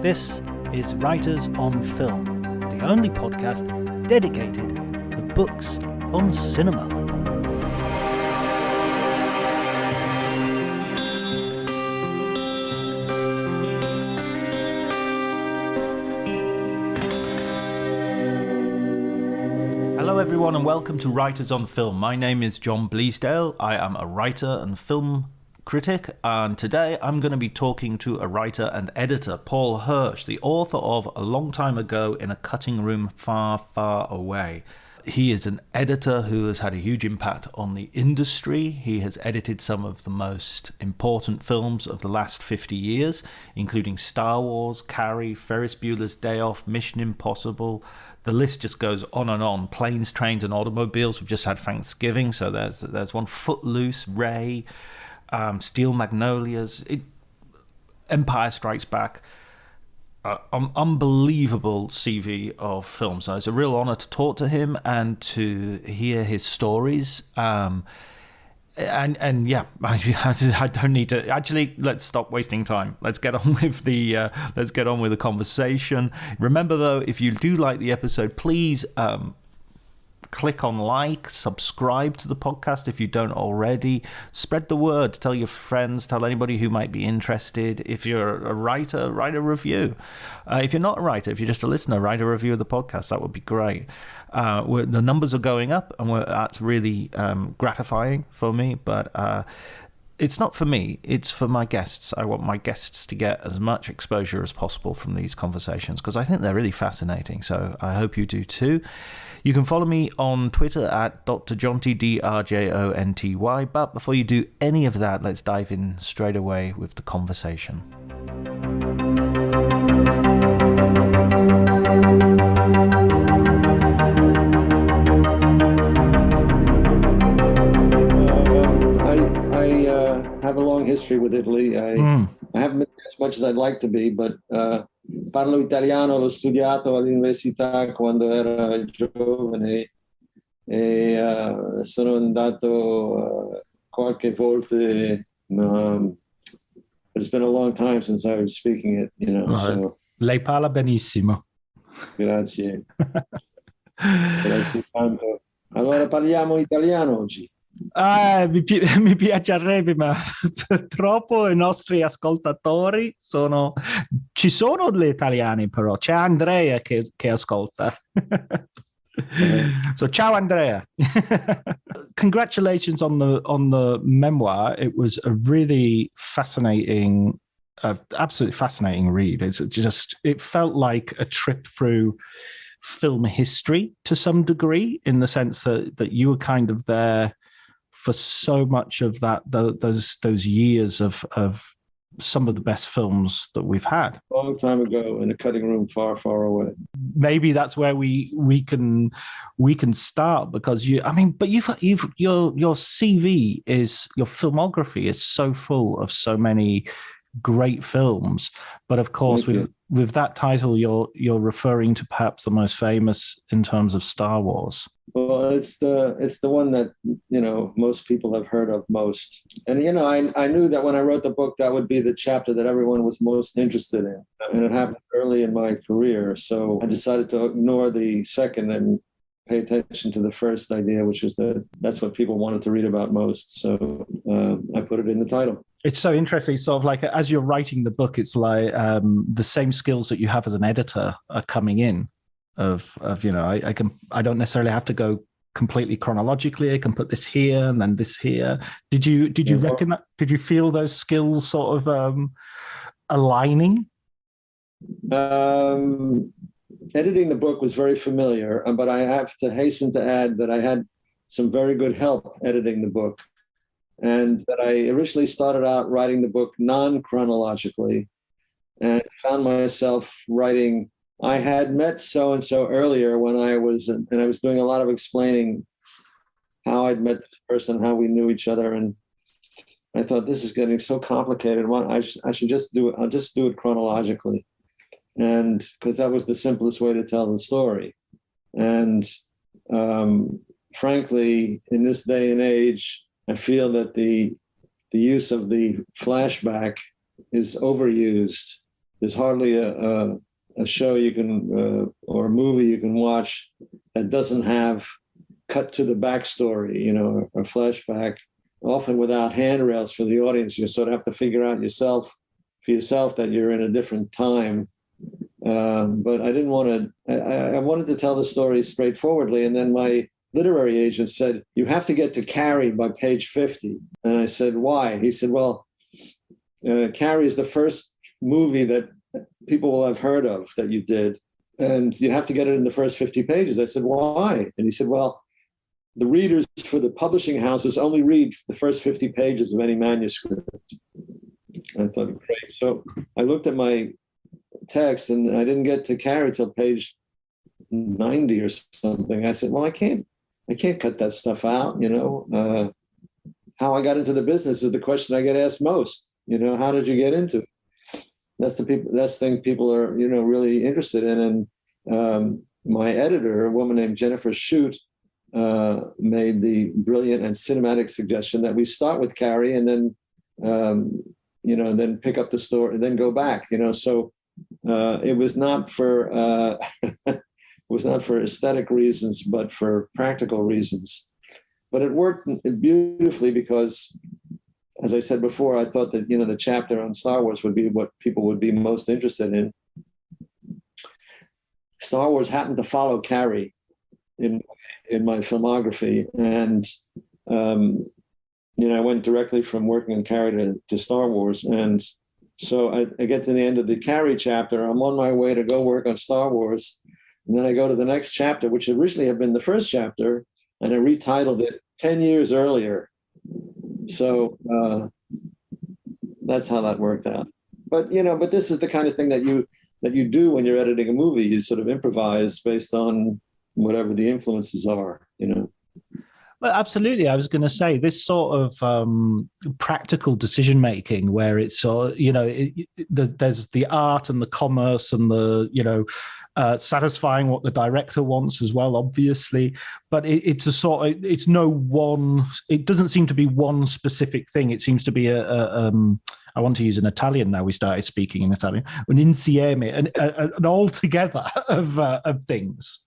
This is Writers on Film, the only podcast dedicated to books on cinema. Hello everyone and welcome to Writers on Film. My name is John Bleasdale. I am a writer and film critic, and today I'm going to be talking to a writer and editor, Paul Hirsch, the author of A Long Time Ago in a Cutting Room Far, Far Away. He is an editor who has had a huge impact on the industry. He has edited some of the most important films of the last 50 years, including Star Wars, Carrie, Ferris Bueller's Day Off, Mission Impossible. The list just goes on and on. Planes, Trains and Automobiles. We've just had Thanksgiving, so there's one. Footloose, Ray, Steel Magnolias, Empire Strikes Back. Unbelievable CV of films. So it's a real honor to talk to him and to hear his stories. And yeah, I don't need to actually. Let's stop wasting time. Let's get on with the conversation. Remember though, if you do like the episode, please click on like, subscribe to the podcast if you don't already. Spread the word. Tell your friends. Tell anybody who might be interested. If you're a writer, write a review. If you're not a writer, if you're just a listener, write a review of the podcast. That would be great. The numbers are going up, and that's really gratifying for me. But it's not for me. It's for my guests. I want my guests to get as much exposure as possible from these conversations because I think they're really fascinating. So I hope you do too. You can follow me on Twitter at drjonty, DRJONTY. But before you do any of that, let's dive in straight away with the conversation. I have a long history with Italy. I haven't been as much as I'd like to be, but parlo italiano, l'ho studiato all'università quando ero giovane e sono andato qualche volta, but it's been a long time since I was speaking it, you know. So. Lei parla benissimo. Grazie. Grazie tanto. Allora parliamo italiano oggi. Mi piacerebbe, ma purtroppo i nostri ascoltatori ci sono gli italiani, però c'è Andrea che ascolta. So ciao Andrea. Congratulations on the memoir. It was a really fascinating, absolutely fascinating read. It felt like a trip through film history to some degree, in the sense that you were kind of there for so much of those years of some of the best films that we've had. A long time ago in a cutting room far, far away. Maybe that's where we can start, because your CV your filmography is so full of so many great films, but of course with that title you're referring to perhaps the most famous in terms of Star Wars. Well, it's the one that, you know, most people have heard of most. And, you know, I knew that when I wrote the book, that would be the chapter that everyone was most interested in. And it happened early in my career. So I decided to ignore the second and pay attention to the first idea, which was that's what people wanted to read about most. So I put it in the title. It's so interesting. Sort of like as you're writing the book, it's like the same skills that you have as an editor are coming in. Of you know, I don't necessarily have to go completely chronologically. I can put this here and then this here. Did you reckon that? Did you feel those skills sort of aligning? Editing the book was very familiar, but I have to hasten to add that I had some very good help editing the book, and that I originally started out writing the book non-chronologically, and found myself writing. I had met so-and-so earlier when I was doing a lot of explaining how I'd met this person, how we knew each other. And I thought, this is getting so complicated. I should just do it. I'll just do it chronologically. And because that was the simplest way to tell the story. And frankly, in this day and age, I feel that the use of the flashback is overused. there's hardly a show you can or a movie you can watch that doesn't have cut to the backstory, you know, a flashback, often without handrails for the audience. You sort of have to figure out for yourself that you're in a different time. But I didn't want to, I wanted to tell the story straightforwardly. And then my literary agent said, you have to get to Carrie by page 50. And I said, why? He said, well, Carrie is the first movie that people will have heard of that you did. And you have to get it in the first 50 pages. I said, why? And he said, well, the readers for the publishing houses only read the first 50 pages of any manuscript. I thought, great. So I looked at my text and I didn't get to Carrie till page 90 or something. I said, well, I can't cut that stuff out, you know. How I got into the business is the question I get asked most. You know, how did you get into it? That's the thing people are, you know, really interested in. And my editor, a woman named Jennifer Shute, made the brilliant and cinematic suggestion that we start with Carrie and then, you know, then pick up the story and then go back, you know. So it was not for it was not for aesthetic reasons, but for practical reasons. But it worked beautifully because, as I said before, I thought that, you know, the chapter on Star Wars would be what people would be most interested in. Star Wars happened to follow Carrie in my filmography, and you know, I went directly from working on Carrie to Star Wars, and so I get to the end of the Carrie chapter. I'm on my way to go work on Star Wars, and then I go to the next chapter, which originally had been the first chapter, and I retitled it 10 years earlier. So that's how that worked out. But you know, but this is the kind of thing that you do when you're editing a movie. You sort of improvise based on whatever the influences are, you know. Well, absolutely. I was going to say this sort of practical decision making, where it's you know, there's the art and the commerce and the, you know, satisfying what the director wants as well, obviously. But it's a sort of, it's no one. It doesn't seem to be one specific thing. It seems to be I want to use an Italian now. We started speaking in Italian. An insieme, an altogether of things.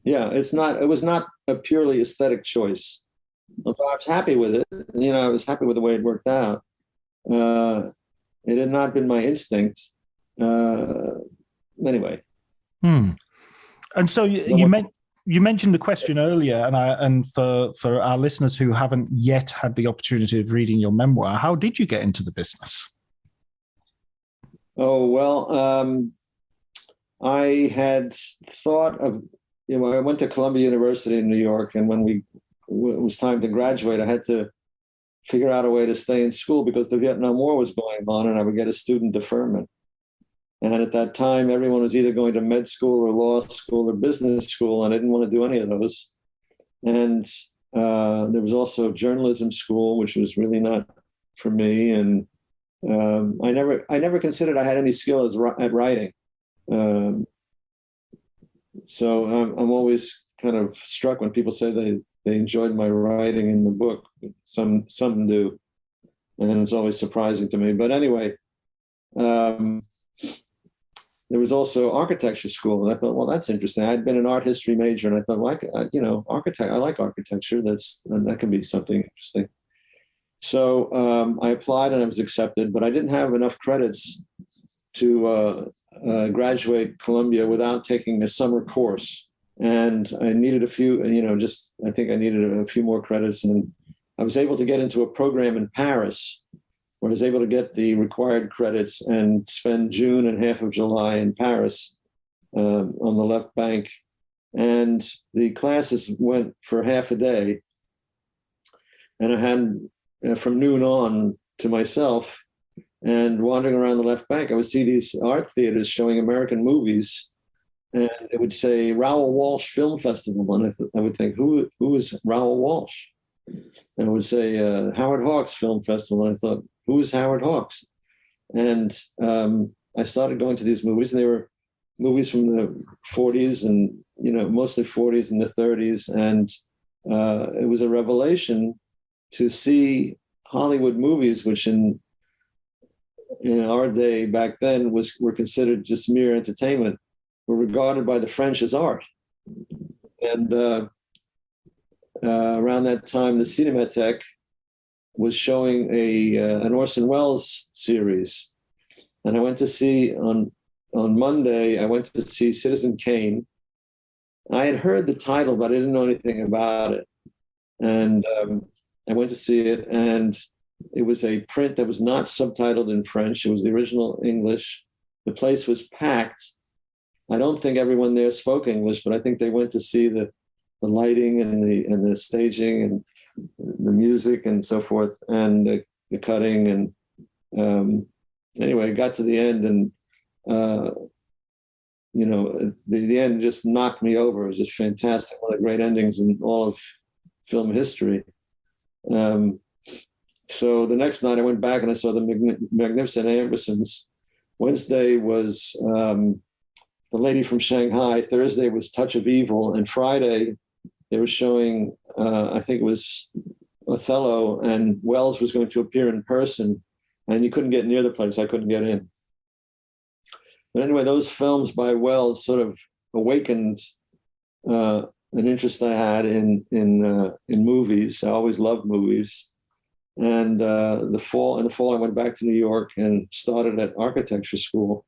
Yeah, it was not a purely aesthetic choice. Although I was happy with it, you know, I was happy with the way it worked out. It had not been my instinct. Anyway. And so you mentioned the question earlier, and for our listeners who haven't yet had the opportunity of reading your memoir, how did you get into the business? Oh, well, I had thought of, you know, I went to Columbia University in New York, and when it was time to graduate, I had to figure out a way to stay in school because the Vietnam War was going on, and I would get a student deferment. And at that time, everyone was either going to med school or law school or business school, and I didn't want to do any of those. And there was also journalism school, which was really not for me. And I never considered I had any skill at writing. So I'm always kind of struck when people say they enjoyed my writing in the book. Some do, and it's always surprising to me. But anyway, there was also architecture school, and I thought, well, that's interesting. I'd been an art history major, and I thought, well, you know, I like architecture. That can be something interesting. So I applied and I was accepted, but I didn't have enough credits to graduate Columbia without taking a summer course. And I needed a few, you know, I think I needed a few more credits. And I was able to get into a program in Paris where I was able to get the required credits and spend June and half of July in Paris on the left bank. And the classes went for half a day. And I had from noon on to myself. And wandering around the left bank, I would see these art theaters showing American movies, and it would say Raoul Walsh Film Festival, and I would think, who is Raoul Walsh? And I would say Howard Hawks Film Festival, and I thought, who is Howard Hawks? And I started going to these movies, and they were movies from the 40s, and you know, mostly 40s and the 30s, and it was a revelation to see Hollywood movies, which in in our day back then were considered just mere entertainment, were regarded by the French as art. And around that time, the Cinémathèque was showing an Orson Welles series, and I went to see on Monday. I went to see Citizen Kane. I had heard the title, but I didn't know anything about it, and I went to see it, and it was a print that was not subtitled in French. It was the original English. The place was packed. I don't think everyone there spoke English, but I think they went to see the lighting and the staging and the music and so forth, and the cutting. And anyway, it got to the end, and the end just knocked me over. It was just fantastic. One of the great endings in all of film history. So the next night I went back and I saw the Magnificent Ambersons. Wednesday was The Lady from Shanghai. Thursday was Touch of Evil. And Friday they were showing, I think it was Othello, and Welles was going to appear in person, and you couldn't get near the place. I couldn't get in. But anyway, those films by Welles sort of awakened an interest I had in movies. I always loved movies. And in the fall, I went back to New York and started at architecture school.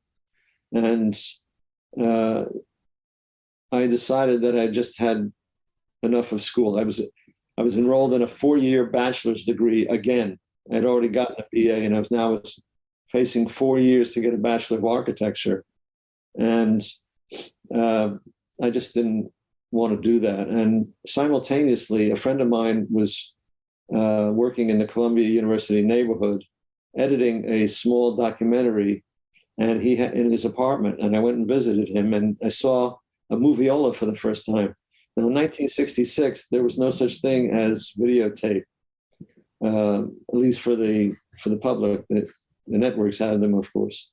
And I decided that I just had enough of school. I was enrolled in a 4-year bachelor's degree again. I'd already gotten a BA, and I was now facing 4 years to get a Bachelor of Architecture. And I just didn't want to do that. And simultaneously, a friend of mine was working in the Columbia University neighborhood, editing a small documentary, and he had in his apartment. And I went and visited him, and I saw a moviola for the first time. Now, in 1966, there was no such thing as videotape, at least for the public. The networks had them, of course.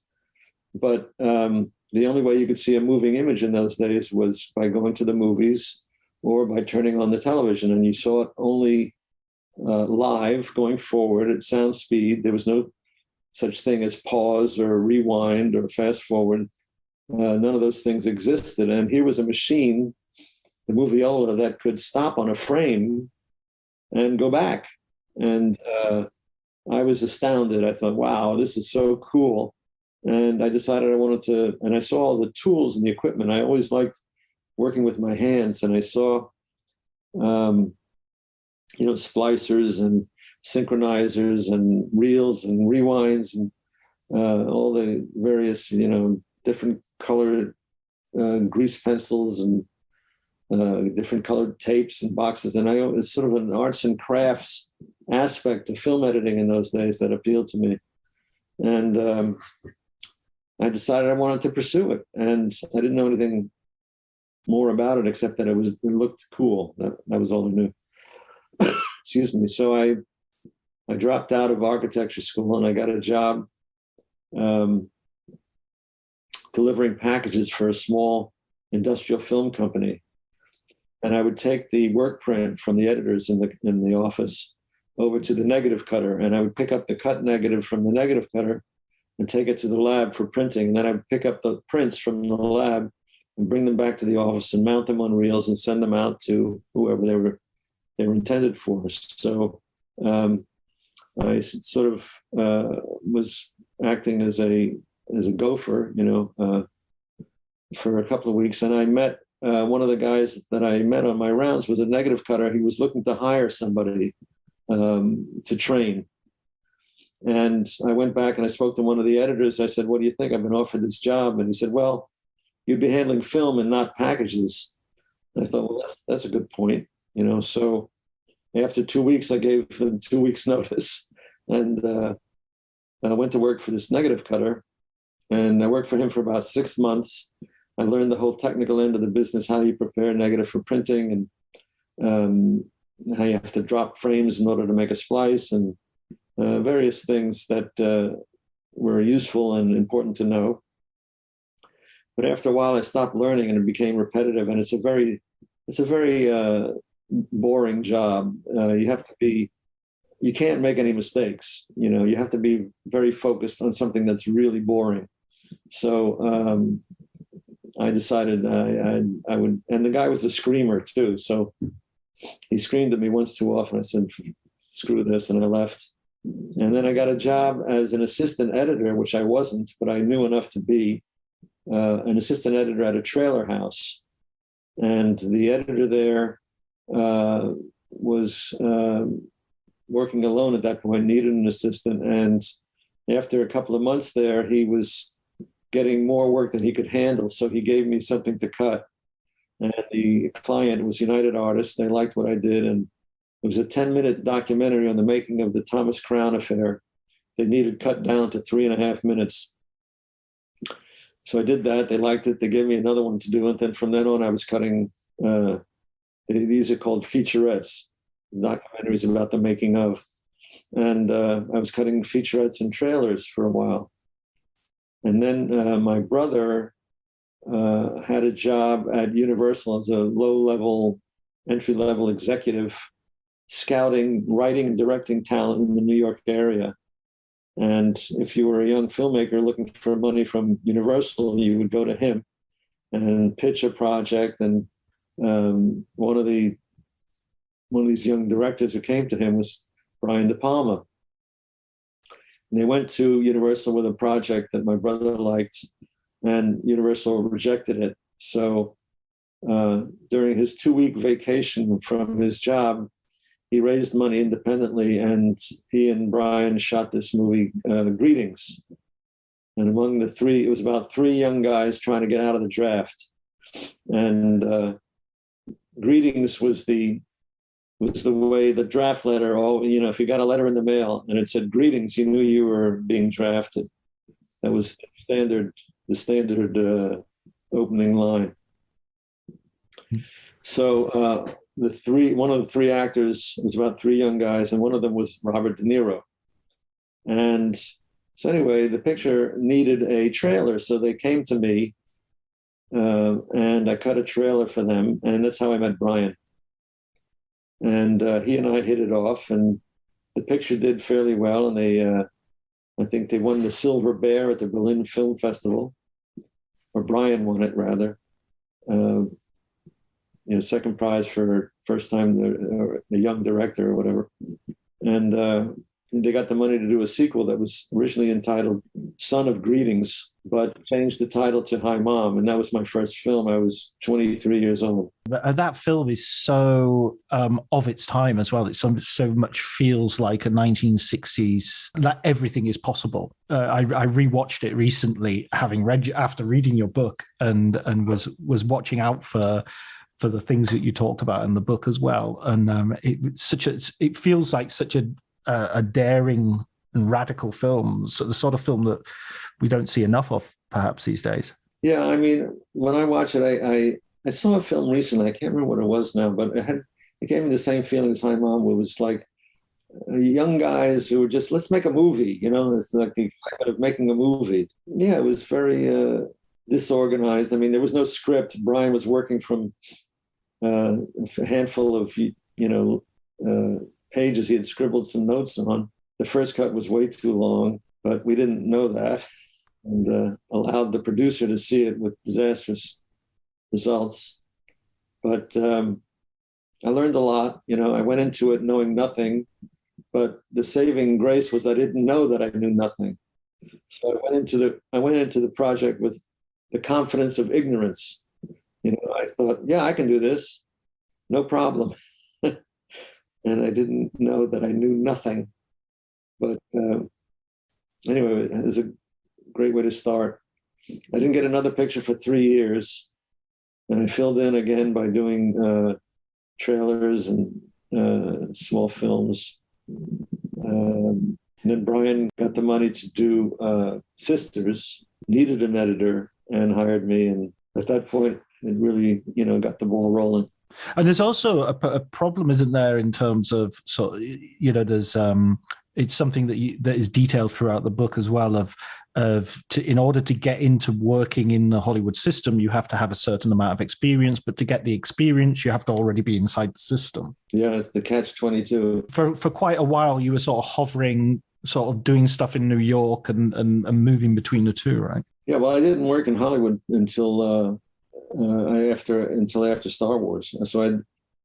But the only way you could see a moving image in those days was by going to the movies or by turning on the television. And you saw it only live, going forward at sound speed. There was no such thing as pause or rewind or fast forward. None of those things existed. And here was a machine, the moviola, that could stop on a frame and go back. And I was astounded. I thought, wow, this is so cool. And I decided I wanted to, and I saw all the tools and the equipment. I always liked working with my hands, and I saw, splicers and synchronizers and reels and rewinds and all the various, different colored grease pencils and different colored tapes and boxes. And it's sort of an arts and crafts aspect of film editing in those days that appealed to me. And I decided I wanted to pursue it. And I didn't know anything more about it except that it looked cool. That was all I knew. Excuse me. So I dropped out of architecture school, and I got a job delivering packages for a small industrial film company. And I would take the work print from the editors in the office over to the negative cutter, and I would pick up the cut negative from the negative cutter and take it to the lab for printing. And then I would pick up the prints from the lab and bring them back to the office and mount them on reels and send them out to whoever they were intended for. So I sort of was acting as a gopher, for a couple of weeks. And I met one of the guys that I met on my rounds was a negative cutter. He was looking to hire somebody to train. And I went back and I spoke to one of the editors. I said, "What do you think? I've been offered this job." And he said, "Well, you'd be handling film and not packages." And I thought, well, that's a good point. So after 2 weeks, I gave him 2 weeks notice, and I went to work for this negative cutter, and I worked for him for about 6 months. I learned the whole technical end of the business, how you prepare negative for printing, and how you have to drop frames in order to make a splice, and various things that were useful and important to know. But after a while, I stopped learning, and it became repetitive, and it's a very boring job. You have to be you can't make any mistakes. You have to be very focused on something that's really boring. So I decided I would, and the guy was a screamer too. So he screamed at me once too often. I said, screw this, and I left. And then I got a job as an assistant editor, which I wasn't, but I knew enough to be an assistant editor at a trailer house. And the editor there was working alone at that point, needed an assistant. And after a couple of months there, he was getting more work than he could handle. So he gave me something to cut. And the client was United Artists. They liked what I did. And it was a 10-minute documentary on the making of the Thomas Crown affair. They needed cut down to 3.5 minutes. So I did that. They liked it. They gave me another one to do. And then from then on, I was cutting, these are called featurettes, documentaries about the making of. And I was cutting featurettes and trailers for a while. And then my brother had a job at Universal as a low-level, entry-level executive, scouting, writing, and directing talent in the New York area. And if you were a young filmmaker looking for money from Universal, you would go to him and pitch a project. And one of these young directors who came to him was Brian De Palma. And they went to Universal with a project that my brother liked, and Universal rejected it. So during his 2-week vacation from his job, he raised money independently, and he and Brian shot this movie, Greetings. And among the three, it was about 3 young guys trying to get out of the draft. And Greetings was the way the draft letter, if you got a letter in the mail and it said greetings, you knew you were being drafted. That was the standard opening line. So one of the 3 actors, it was about 3 young guys, and one of them was Robert De Niro. And so anyway, the picture needed a trailer. So they came to me and I cut a trailer for them. And that's how I met Brian. And he and I hit it off, and the picture did fairly well. And I think they won the Silver Bear at the Berlin Film Festival, or Brian won it rather. Second prize for first time a young director or whatever. And they got the money to do a sequel that was originally entitled Son of Greetings, but changed the title to Hi Mom. And that was my first film. I was 23 years old. That film is so of its time as well. It so much feels like a 1960s, that everything is possible. I rewatched it recently, after reading your book, and was watching out for the things that you talked about in the book as well. And it feels like such a daring and radical film, so the sort of film that we don't see enough of perhaps these days. Yeah, I mean, when I watch it, I saw a film recently, I can't remember what it was now, but it gave me the same feeling as Hi Mom, where it was like young guys who were just, let's make a movie, it's like the excitement of making a movie. Yeah, it was very disorganized. I mean, there was no script. Brian was working from a handful of, pages he had scribbled some notes on. The first cut was way too long, but we didn't know that, and allowed the producer to see it with disastrous results. But I learned a lot. I went into it knowing nothing, but the saving grace was I didn't know that I knew nothing. So I went into the project with the confidence of ignorance. I thought, yeah, I can do this, no problem. And I didn't know that I knew nothing. But anyway, it was a great way to start. I didn't get another picture for 3 years. And I filled in again by doing trailers and small films. And then Brian got the money to do Sisters, needed an editor, and hired me. And at that point, it really, got the ball rolling. And there's also a problem, isn't there, in terms of, there's It's something that is detailed throughout the book as well. In order to get into working in the Hollywood system, you have to have a certain amount of experience. But to get the experience, you have to already be inside the system. Yeah, it's the catch-22. For quite a while, you were sort of hovering, sort of doing stuff in New York and moving between the two, right? Yeah, well, I didn't work in Hollywood until after Star Wars. So I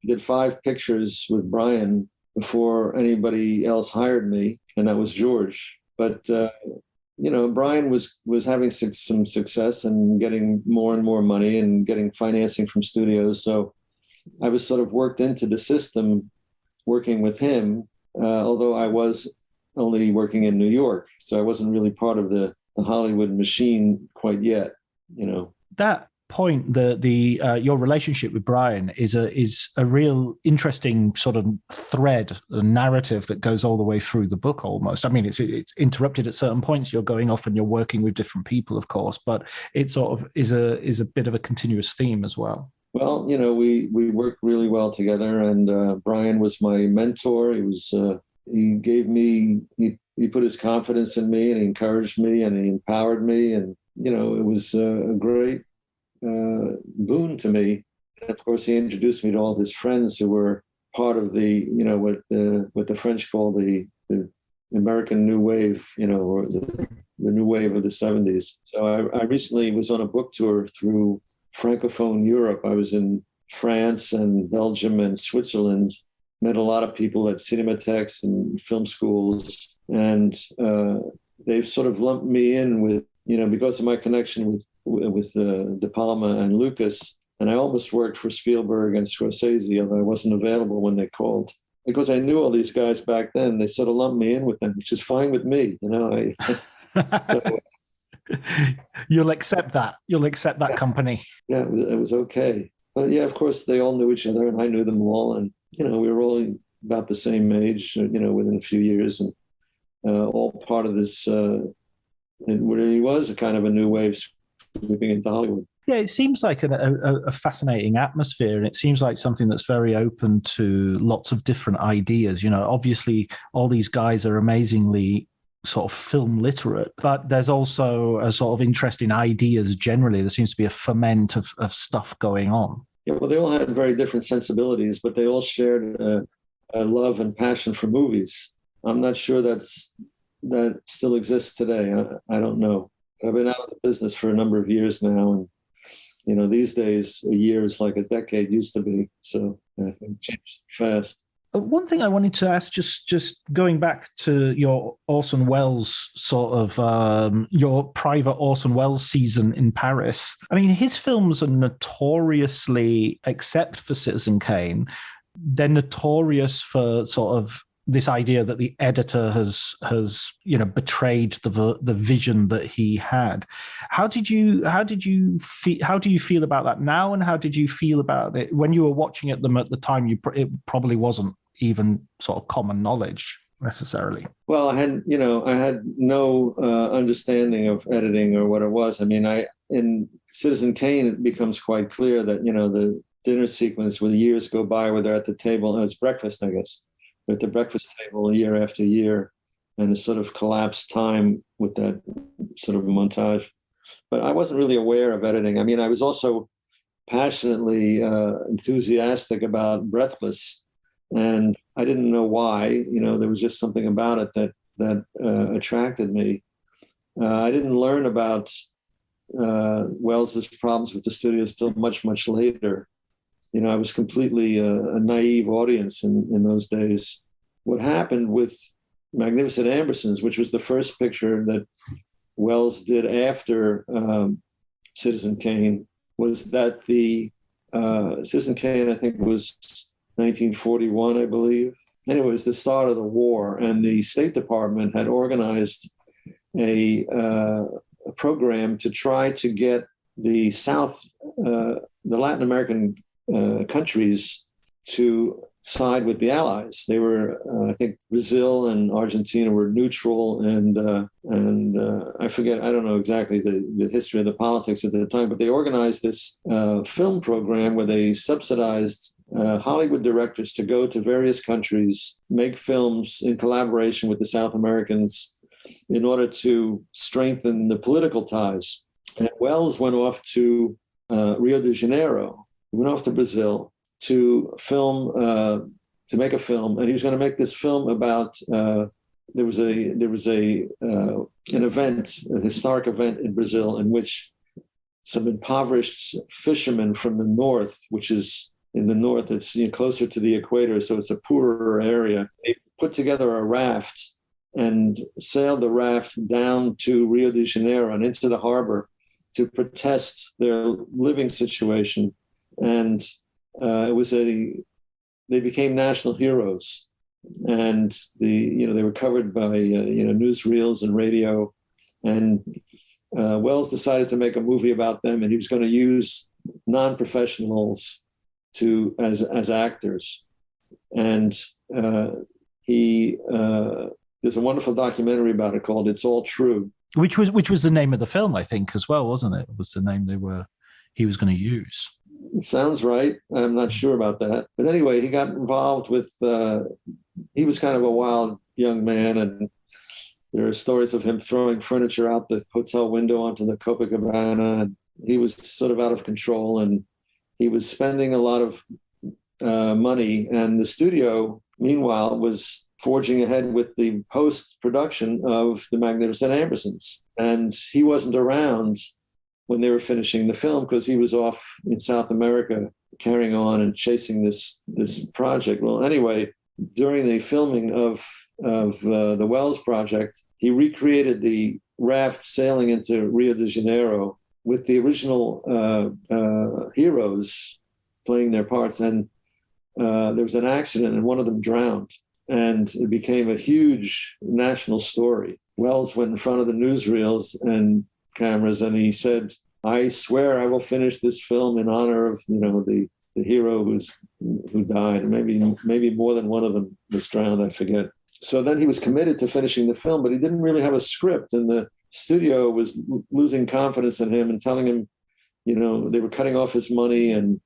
did 5 pictures with Brian before anybody else hired me, and that was George. But Brian was having some success and getting more and more money and getting financing from studios. So I was sort of worked into the system working with him, although I was only working in New York. So I wasn't really part of the Hollywood machine quite yet, That point, your relationship with Brian is a real interesting sort of thread, a narrative that goes all the way through the book almost. I mean, it's interrupted at certain points. You're going off and you're working with different people, of course, but it sort of is a bit of a continuous theme as well. Well, we worked really well together, and Brian was my mentor. He gave me, he put his confidence in me, and he encouraged me, and he empowered me, and it was a great boon to me. And of course, he introduced me to all his friends who were part of the, what the French call the American New Wave, or the New Wave of the 70s. So I recently was on a book tour through Francophone Europe. I was in France and Belgium and Switzerland, met a lot of people at cinematheques and film schools, and they've sort of lumped me in with, because of my connection with De Palma and Lucas. And I almost worked for Spielberg and Scorsese, although I wasn't available when they called. Because I knew all these guys back then, they sort of lumped me in with them, which is fine with me, So, You'll accept that. You'll accept that company. Yeah, it was okay. But yeah, of course, they all knew each other, and I knew them all. And, we were all about the same age, within a few years, and all part of this, it really was a kind of a new wave sweeping into Hollywood. Yeah, it seems like a fascinating atmosphere, and it seems like something that's very open to lots of different ideas. Obviously, all these guys are amazingly sort of film literate, but there's also a sort of interest in ideas generally. There seems to be a ferment of stuff going on. Yeah, well, they all had very different sensibilities, but they all shared a love and passion for movies. I'm not sure that still exists today. I don't know. I've been out of the business for a number of years now, and these days a year is like a decade used to be. So I think it changed fast. One thing I wanted to ask, just going back to your Orson Welles sort of your private Orson Welles season in Paris. I mean, his films are notoriously, except for Citizen Kane, they're notorious for sort of this idea that the editor has betrayed the vision that he had. How do you feel about that now, and how did you feel about it when you were watching them at the time? It probably wasn't even sort of common knowledge necessarily. Well, I had no understanding of editing or what it was. I mean, in Citizen Kane, it becomes quite clear that the dinner sequence where the years go by where they're at the table, and it's breakfast, I guess. They're at the breakfast table year after year, and a sort of collapsed time with that sort of montage. But I wasn't really aware of editing. I mean, I was also passionately enthusiastic about Breathless, and I didn't know why. There was just something about it that attracted me. I didn't learn about Welles's problems with the studio till much, much later. I was completely a naive audience in those days. What happened with Magnificent Ambersons, which was the first picture that Welles did after Citizen Kane, was that the Citizen Kane, I think, was 1941, I believe. Anyway, it was the start of the war, and the State Department had organized a program to try to get the the Latin American countries to side with the Allies. They were, I think, Brazil and Argentina were neutral, and I forget, I don't know exactly the history of the politics at the time, but they organized this film program where they subsidized Hollywood directors to go to various countries, make films in collaboration with the South Americans in order to strengthen the political ties. And Welles went off to Rio de Janeiro, went off to Brazil to film, to make a film, and he was going to make this film about. There was an event, a historic event in Brazil, in which some impoverished fishermen from the north, which is in the north, it's closer to the equator, so it's a poorer area. They put together a raft and sailed the raft down to Rio de Janeiro and into the harbor to protest their living situation. And they became national heroes. And they were covered by newsreels and radio. And Welles decided to make a movie about them, and he was going to use non-professionals as actors. And there's a wonderful documentary about it called "It's All True," which was the name of the film, I think, as well, wasn't it? It was the name he was going to use. It sounds right. I'm not sure about that, but anyway, he got involved with. He was kind of a wild young man, and there are stories of him throwing furniture out the hotel window onto the Copacabana. And he was sort of out of control, and he was spending a lot of money. And the studio, meanwhile, was forging ahead with the post-production of The Magnificent Ambersons. And he wasn't around when they were finishing the film because he was off in South America carrying on and chasing this project. Well, anyway, during the filming of the Welles project, he recreated the raft sailing into Rio de Janeiro with the original heroes playing their parts. And there was an accident and one of them drowned. And it became a huge national story. Welles went in front of the newsreels and cameras, and he said, "I swear I will finish this film in honor of the hero who died." And maybe more than one of them was drowned, I forget. So then he was committed to finishing the film, but he didn't really have a script, and the studio was losing confidence in him and telling him, they were cutting off his money and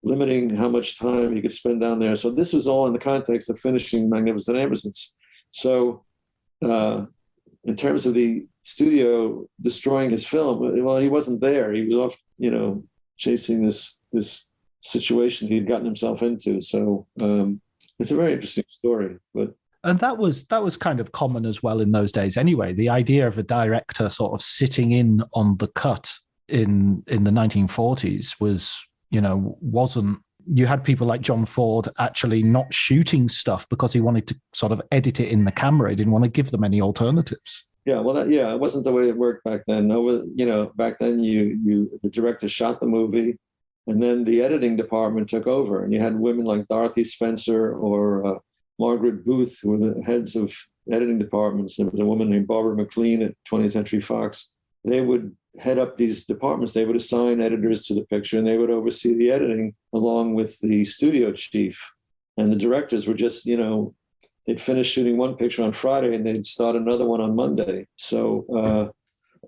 limiting how much time he could spend down there. So this was all in the context of finishing Magnificent Ambersons. So in terms of the studio destroying his film, well, he wasn't there. He was off, chasing this situation he'd gotten himself into. So it's a very interesting story. And that was kind of common as well in those days anyway. The idea of a director sort of sitting in on the cut in the 1940s wasn't. You had people like John Ford actually not shooting stuff because he wanted to sort of edit it in the camera. He didn't want to give them any alternatives. Yeah, well, it wasn't the way it worked back then. Back then the director shot the movie, and then the editing department took over, and you had women like Dorothy Spencer or Margaret Booth, who were the heads of editing departments. There was a woman named Barbara McLean at 20th Century Fox. They would head up these departments. They would assign editors to the picture, and they would oversee the editing along with the studio chief. And the directors were just, they'd finish shooting one picture on Friday and they'd start another one on Monday. So,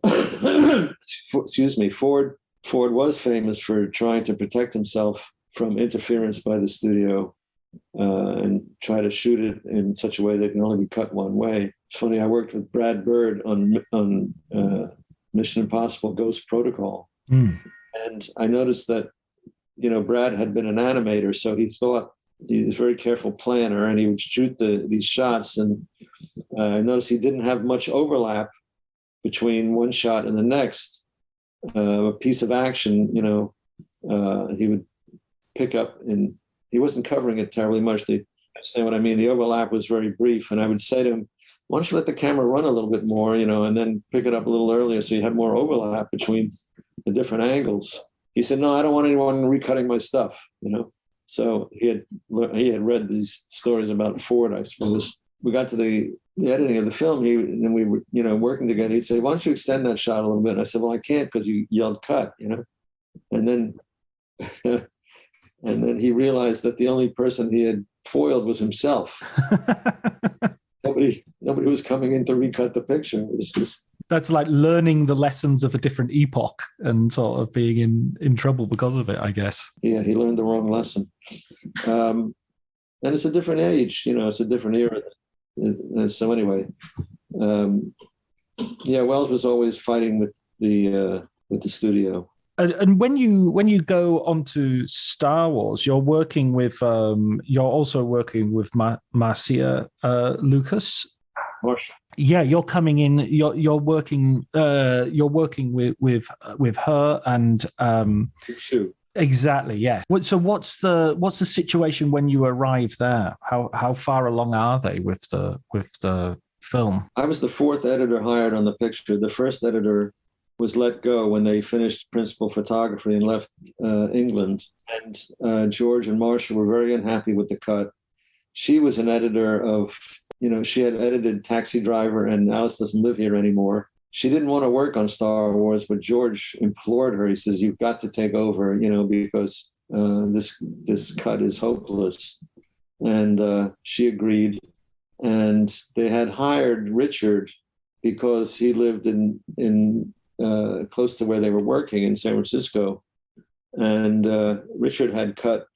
excuse me, Ford was famous for trying to protect himself from interference by the studio and try to shoot it in such a way that it can only be cut one way. It's funny, I worked with Brad Bird on Mission Impossible Ghost Protocol. And I noticed that, Brad had been an animator, so he thought he was a very careful planner, and he would shoot these shots. And I noticed he didn't have much overlap between one shot and the next. A piece of action, he would pick up, and he wasn't covering it terribly much. You understand what I mean? The overlap was very brief, and I would say to him, "Why don't you let the camera run a little bit more, and then pick it up a little earlier so you have more overlap between the different angles?" He said, "No, I don't want anyone recutting my stuff." So he had read these stories about Ford, I suppose. We got to the editing of the film, and we were, working together. He'd say, "Why don't you extend that shot a little bit?" And I said, "Well, I can't because you yelled cut, And then, and then he realized that the only person he had foiled was himself. Nobody was coming in to recut the picture. It was just That's like learning the lessons of a different epoch and sort of being in trouble because of it, I guess. Yeah, he learned the wrong lesson. And it's a different age, it's a different era. So anyway, Wells was always fighting with the studio. And when you go onto Star Wars, you're also working with Marcia Lucas. Marcia. Yeah, you're coming in. You're working. You're working with her and. Shoot. Exactly. Yeah. So what's the situation when you arrive there? How far along are they with the film? I was the fourth editor hired on the picture. The first editor was let go when they finished principal photography and left England. And George and Marcia were very unhappy with the cut. She was an editor of, she had edited Taxi Driver and Alice Doesn't Live Here Anymore. She didn't want to work on Star Wars, but George implored her. He says, "You've got to take over, because this cut is hopeless." And she agreed. And they had hired Richard because he lived in close to where they were working in San Francisco. And Richard had cut,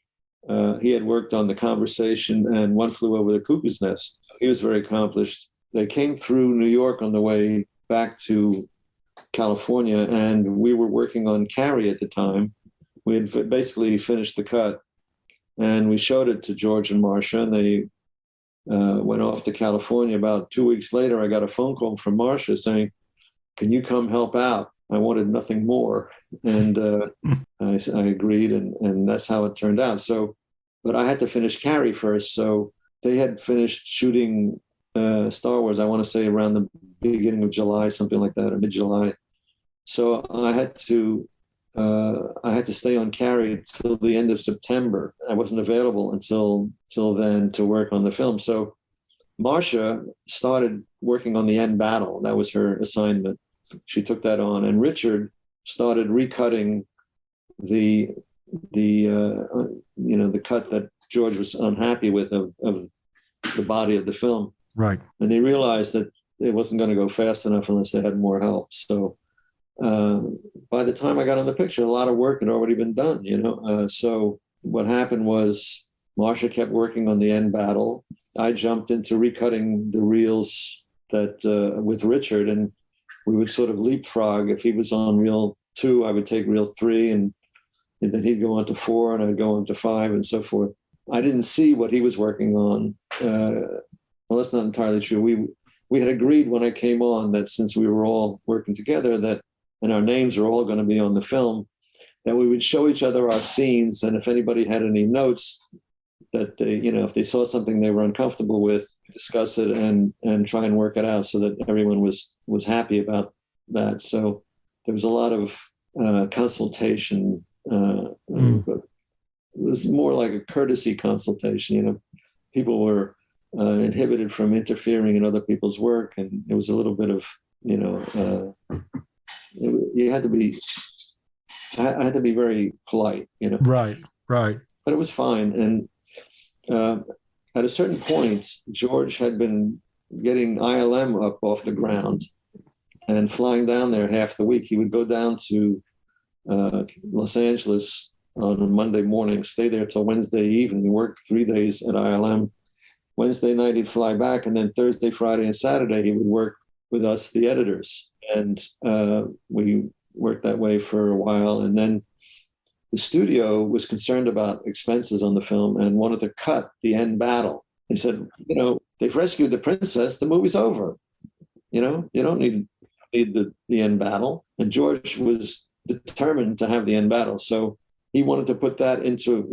he had worked on The Conversation and One Flew Over the Cuckoo's Nest. He was very accomplished. They came through New York on the way back to California, and we were working on Carrie at the time. We had basically finished the cut, and we showed it to George and Marcia, and they went off to California. About 2 weeks later, I got a phone call from Marcia saying, "Can you come help out?" I wanted nothing more. And I agreed, and that's how it turned out. So, but I had to finish Carrie first. So they had finished shooting Star Wars, I want to say around the beginning of July, something like that, or mid-July. So I had to stay on Carrie till the end of September. I wasn't available until then to work on the film. So Marcia started working on the end battle. That was her assignment. She took that on, and Richard started recutting the cut that George was unhappy with of the body of the film. Right. And they realized that it wasn't going to go fast enough unless they had more help. So by the time I got on the picture, a lot of work had already been done, So what happened was Marcia kept working on the end battle. I jumped into recutting the reels that with Richard, and we would sort of leapfrog. If he was on reel 2, I would take reel 3, and then he'd go on to 4, and I'd go on to 5, and so forth. I didn't see what he was working on. Well, that's not entirely true. We had agreed when I came on that since we were all working together, that, and our names are all going to be on the film, that we would show each other our scenes, and if anybody had any notes that they, if they saw something they were uncomfortable with, discuss it and try and work it out so that everyone was happy about that. So there was a lot of consultation. But it was more like a courtesy consultation. People were inhibited from interfering in other people's work, and it was a little bit of you had to be. I had to be very polite, Right. But it was fine, and at a certain point, George had been getting ILM up off the ground and flying down there half the week. He would go down to Los Angeles on a Monday morning, stay there till Wednesday evening, work 3 days at ILM. Wednesday night, he'd fly back, and then Thursday, Friday, and Saturday, he would work with us, the editors. And we worked that way for a while. And then the studio was concerned about expenses on the film and wanted to cut the end battle. They said, they've rescued the princess, the movie's over. You don't need the end battle. And George was determined to have the end battle. So he wanted to put that into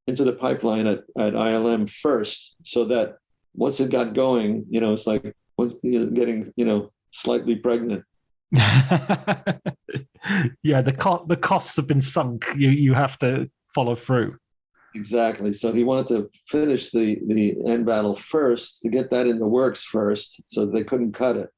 the pipeline at ILM first, so that once it got going, it's like getting, slightly pregnant. Yeah, the costs have been sunk. You have to follow through. Exactly. So he wanted to finish the end battle first, to get that in the works first, so they couldn't cut it.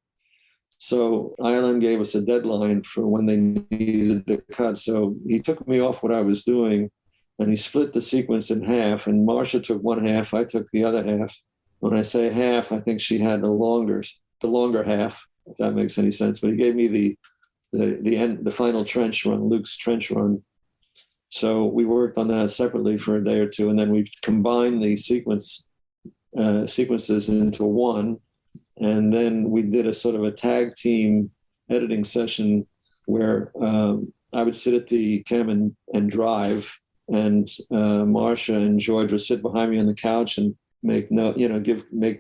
So ILM gave us a deadline for when they needed the cut. So he took me off what I was doing, and he split the sequence in half, and Marcia took one half, I took the other half. When I say half, I think she had the longer half. if that makes any sense. But he gave me the final trench run, Luke's trench run. So we worked on that separately for a day or two, and then we combined the sequences into one. And then we did a sort of a tag team editing session where I would sit at the cam and drive, and Marcia and George would sit behind me on the couch and make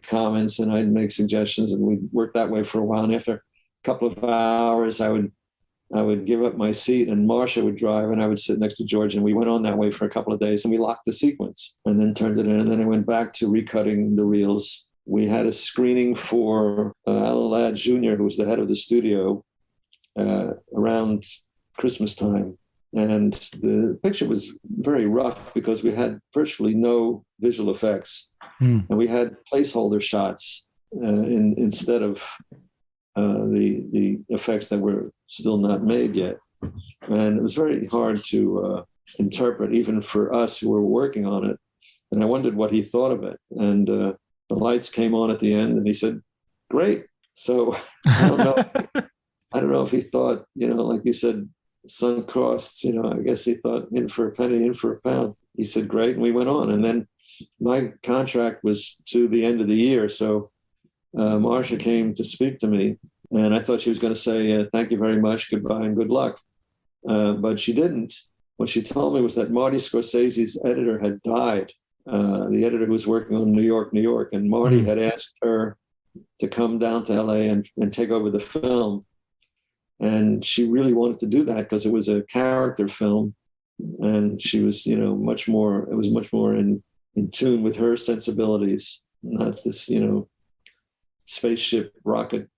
comments, and I'd make suggestions, and we'd work that way for a while. And after a couple of hours, I would give up my seat, and Marcia would drive, and I would sit next to George, and we went on that way for a couple of days, and we locked the sequence and then turned it in. And then I went back to recutting the reels. We had a screening for Alan Ladd Jr., who was the head of the studio, around Christmas time. And the picture was very rough because we had virtually no visual effects. And we had placeholder shots instead of the effects that were still not made yet. And it was very hard to interpret, even for us who were working on it. And I wondered what he thought of it. And the lights came on at the end, and he said, "Great." So I don't know if he thought, like you said, sunk costs, I guess he thought in for a penny, in for a pound. He said, "Great." And we went on. And then my contract was to the end of the year. So Marcia came to speak to me, and I thought she was going to say, "Thank you very much, goodbye, and good luck." But she didn't. What she told me was that Marty Scorsese's editor had died, the editor who was working on New York, and Marty had asked her to come down to LA and take over the film. And she really wanted to do that because it was a character film, and she was, much more in tune with her sensibilities, not this, spaceship rocket,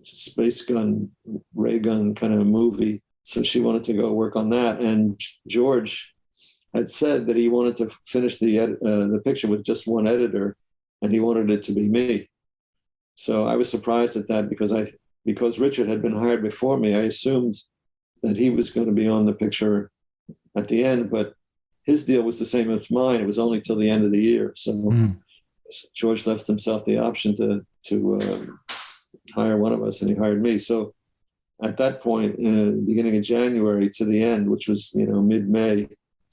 space gun, ray gun kind of movie. So she wanted to go work on that. And George had said that he wanted to finish the picture with just one editor, and he wanted it to be me. So I was surprised at that because Richard had been hired before me. I assumed that he was going to be on the picture at the end, but his deal was the same as mine. It was only till the end of the year. So George left himself the option to hire one of us, and he hired me. So at that point, beginning of January to the end, which was mid-May,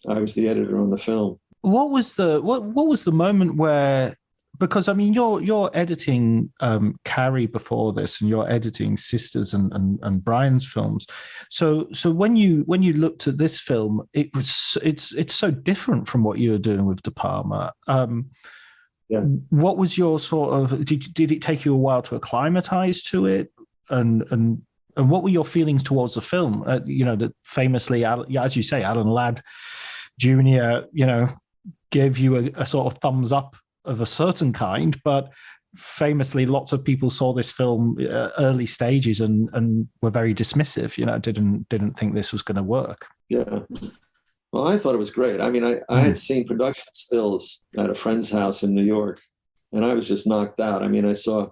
I was the editor on the film. What was the moment where? Because I mean, you're editing Carrie before this, and you're editing Sisters and Brian's films. So when you looked at this film, it's so different from what you were doing with De Palma. What was your sort of? Did it take you a while to acclimatize to it? And what were your feelings towards the film? That famously, as you say, Alan Ladd Jr. Gave you a sort of thumbs up of a certain kind, but famously lots of people saw this film early stages and were very dismissive, didn't think this was going to work. Yeah. Well, I thought it was great. I mean, I had seen production stills at a friend's house in New York, and I was just knocked out. I mean, I saw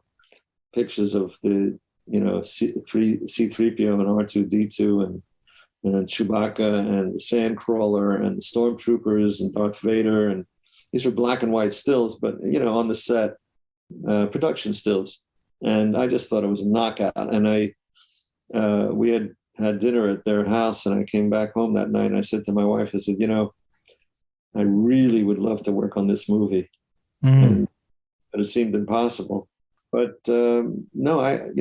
pictures of the, C-3PO and R2-D2 and Chewbacca and the Sandcrawler and the Stormtroopers and Darth Vader, and these were black and white stills, but on the set, production stills, and I just thought it was a knockout. And we had dinner at their house, and I came back home that night, and I said to my wife, I said, I really would love to work on this movie, but it seemed impossible. But no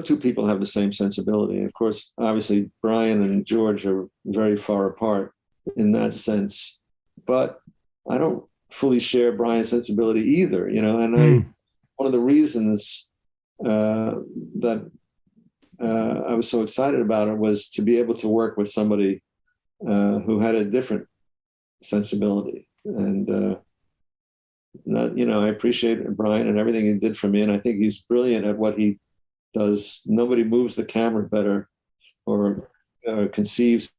two people have the same sensibility. Of course, obviously, Brian and George are very far apart in that sense. But I don't fully share Brian's sensibility either, and one of the reasons that I was so excited about it was to be able to work with somebody who had a different sensibility. And I appreciate Brian and everything he did for me, and I think he's brilliant at what he does. Nobody moves the camera better or conceives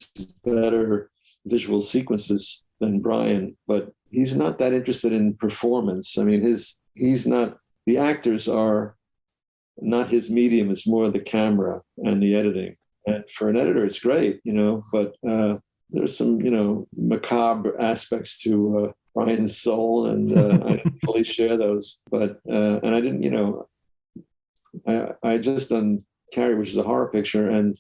better visual sequences than Brian, but he's not that interested in performance. I mean, the actors are not his medium. It's more the camera and the editing. And for an editor, it's great, but there's some, macabre aspects to Brian's soul, and I didn't fully share those. But, and I didn't, I just done Carrie, which is a horror picture, and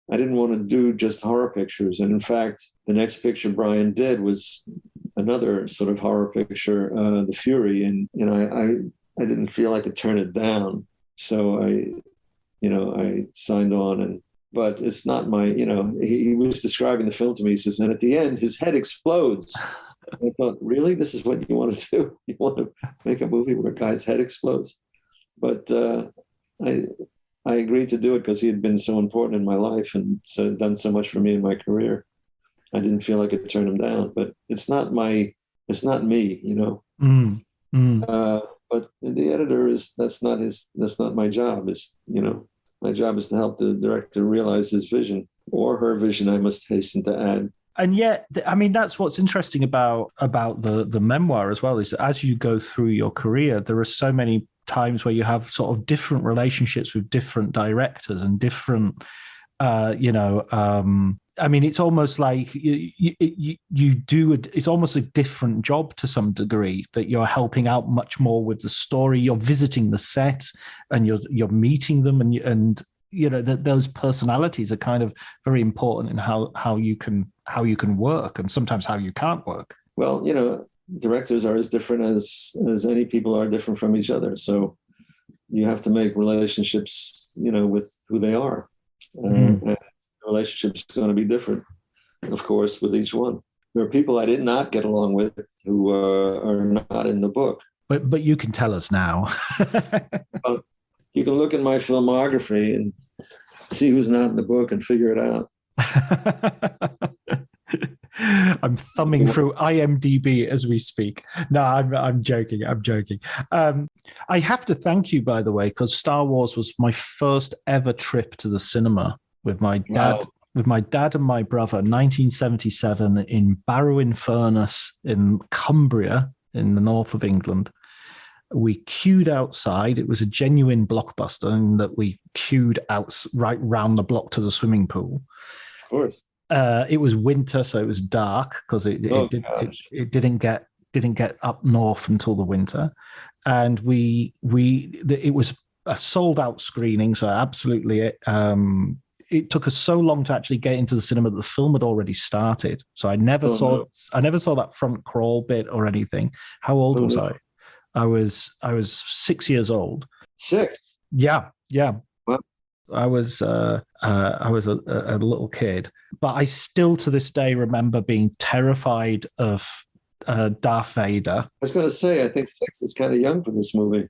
I didn't want to do just horror pictures. And in fact, the next picture Brian did was another sort of horror picture, The Fury, and I didn't feel I could turn it down, so I signed on. And but it's not my, he was describing the film to me. He says, and at the end, his head explodes. I thought, really, this is what you want to do? You want to make a movie where a guy's head explodes? But I agreed to do it because he had been so important in my life and so done so much for me in my career. I didn't feel I could turn him down. But it's not me, but the editor that's not my job. My job is to help the director realize his vision, or her vision, I must hasten to add. And yet, I mean, that's what's interesting about the memoir as well, is that as you go through your career, there are so many times where you have sort of different relationships with different directors and different, I mean, it's almost like it's almost a different job to some degree, that you're helping out much more with the story. You're visiting the set and you're meeting them, and those personalities are kind of very important in how you can work, and sometimes how you can't work. Well, directors are as different as any people are different from each other. So you have to make relationships, with who they are. And the relationship's going to be different, of course, with each one. There are people I did not get along with who are not in the book. But you can tell us now. Well, you can look at my filmography and see who's not in the book and figure it out. I'm thumbing through IMDb as we speak. No, I'm joking. I have to thank you, by the way, because Star Wars was my first ever trip to the cinema with my dad. Wow. With my dad and my brother, 1977, in Barrow-in-Furness in Cumbria, in the north of England. We queued outside. It was a genuine blockbuster, in that we queued out right round the block to the swimming pool. Of course. It was winter, so it was dark because it didn't get up north until the winter, and it was a sold out screening. So absolutely, it took us so long to actually get into the cinema that the film had already started. So I never saw that front crawl bit or anything. How old was I? I was 6 years old. 6? Yeah. Wow. I was a little kid, but I still to this day remember being terrified of Darth Vader. I was going to say, I think 6 is kind of young for this movie.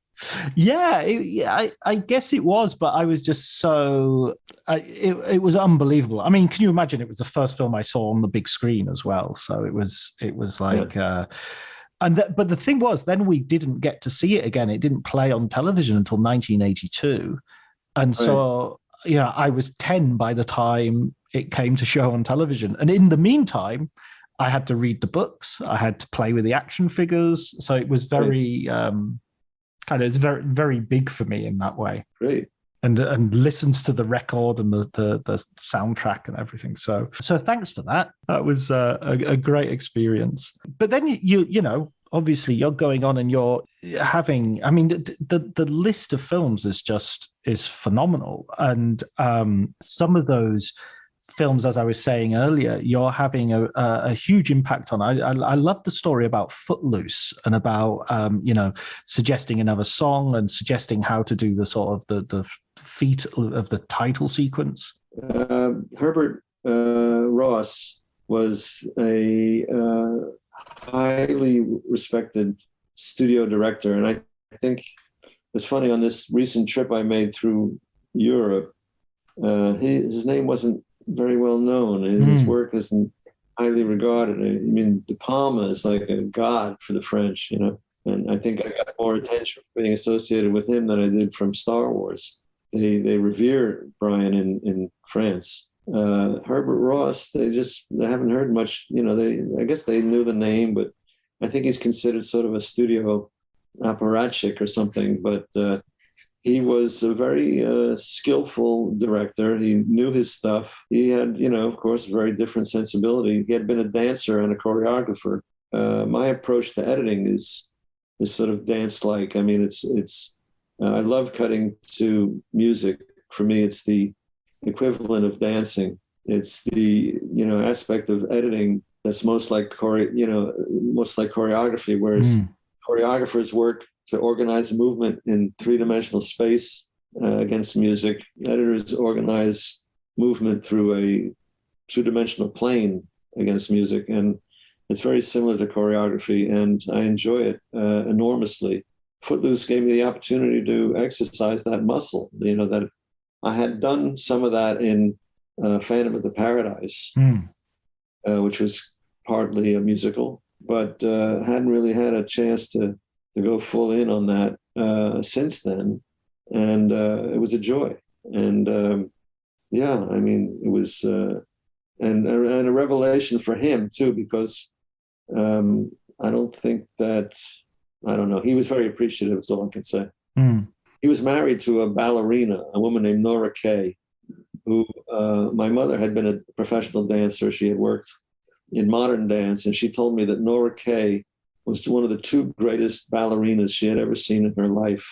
Yeah, I guess it was, but I was just so it was unbelievable. I mean, can you imagine? It was the first film I saw on the big screen as well, so it was like. Yeah. But the thing was, then we didn't get to see it again. It didn't play on television until 1982. And so, I was 10 by the time it came to show on television. And in the meantime, I had to read the books. I had to play with the action figures. So it was very, it's very, very big for me in that way. Great. And listened to the record and the soundtrack and everything. So thanks for that. That was a great experience. But then obviously you're going on and you're having. I mean, the list of films is phenomenal, and some of those films, as I was saying earlier, you're having a huge impact on. I love the story about Footloose and about suggesting another song and suggesting how to do the sort of the feat of the title sequence. Herbert Ross was a highly respected studio director, and I think it's funny, on this recent trip I made through Europe, his name wasn't very well known. His work isn't highly regarded. I mean, De Palma is like a god for the French, and I think I got more attention from being associated with him than I did from Star Wars. They revere Brian in France. Herbert Ross, they haven't heard much. I guess they knew the name, but I think he's considered sort of a studio apparatchik or something. But he was a very skillful director. He knew his stuff. He had, of course, a very different sensibility. He had been a dancer and a choreographer. My approach to editing is sort of dance-like. I mean, it's I love cutting to music. For me, it's the equivalent of dancing. It's the aspect of editing that's most like choreography, whereas choreographers work to organize movement in three-dimensional space against music. Editors organize movement through a two-dimensional plane against music, and it's very similar to choreography, and I enjoy it enormously. Footloose gave me the opportunity to exercise that muscle, that I had done some of that in Phantom of the Paradise, which was partly a musical, but hadn't really had a chance to go full in on that since then. And it was a joy. And it was and a revelation for him too, because I don't know, he was very appreciative, is all I can say. He was married to a ballerina, a woman named Nora Kay, who my mother had been a professional dancer. She had worked in modern dance, and she told me that Nora Kay was one of the two greatest ballerinas she had ever seen in her life.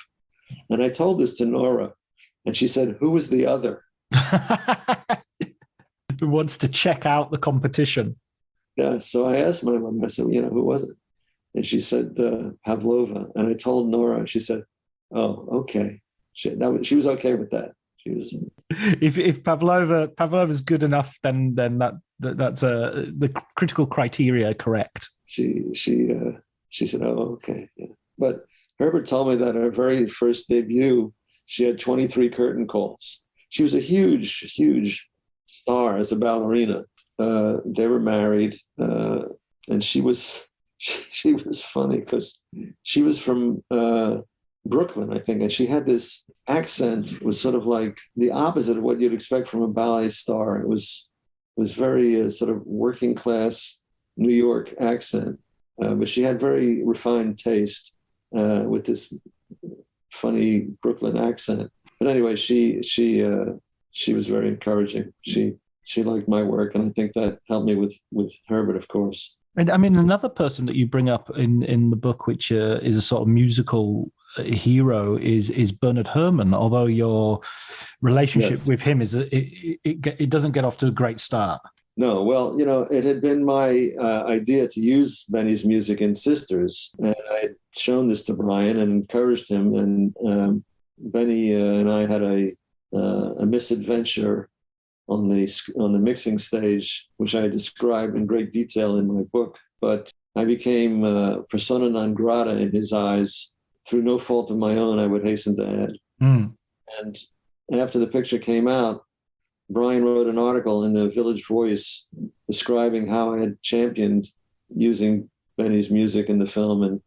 And I told this to Nora, and she said, "Who was the other?" Who wants to check out the competition? Yeah, so I asked my mother, I said, who was it? And she said, Pavlova. And I told Nora, she said, "Oh, okay." She was okay with that. She was. If Pavlova's good enough, then that's the critical criteria correct. She said, "Oh, okay." Yeah. But Herbert told me that her very first debut, she had 23 curtain calls. She was a huge, huge star as a ballerina. They were married, and she was funny because she was from Brooklyn, I think, and she had this accent. It was sort of like the opposite of what you'd expect from a ballet star. It was very sort of working class New York accent, but she had very refined taste with this funny Brooklyn accent. But anyway, she was very encouraging. She liked my work, and I think that helped me with Herbert, of course. And I mean, another person that you bring up in the book, which is a sort of musical hero, is Bernard Herrmann. Although your relationship with him it doesn't get off to a great start. No, well, it had been my idea to use Benny's music in Sisters, and I had shown this to Brian and encouraged him. And Benny and I had a misadventure on the mixing stage, which I describe in great detail in my book. But I became persona non grata in his eyes through no fault of my own, I would hasten to add. And after the picture came out, Brian wrote an article in the Village Voice describing how I had championed using Benny's music in the film. And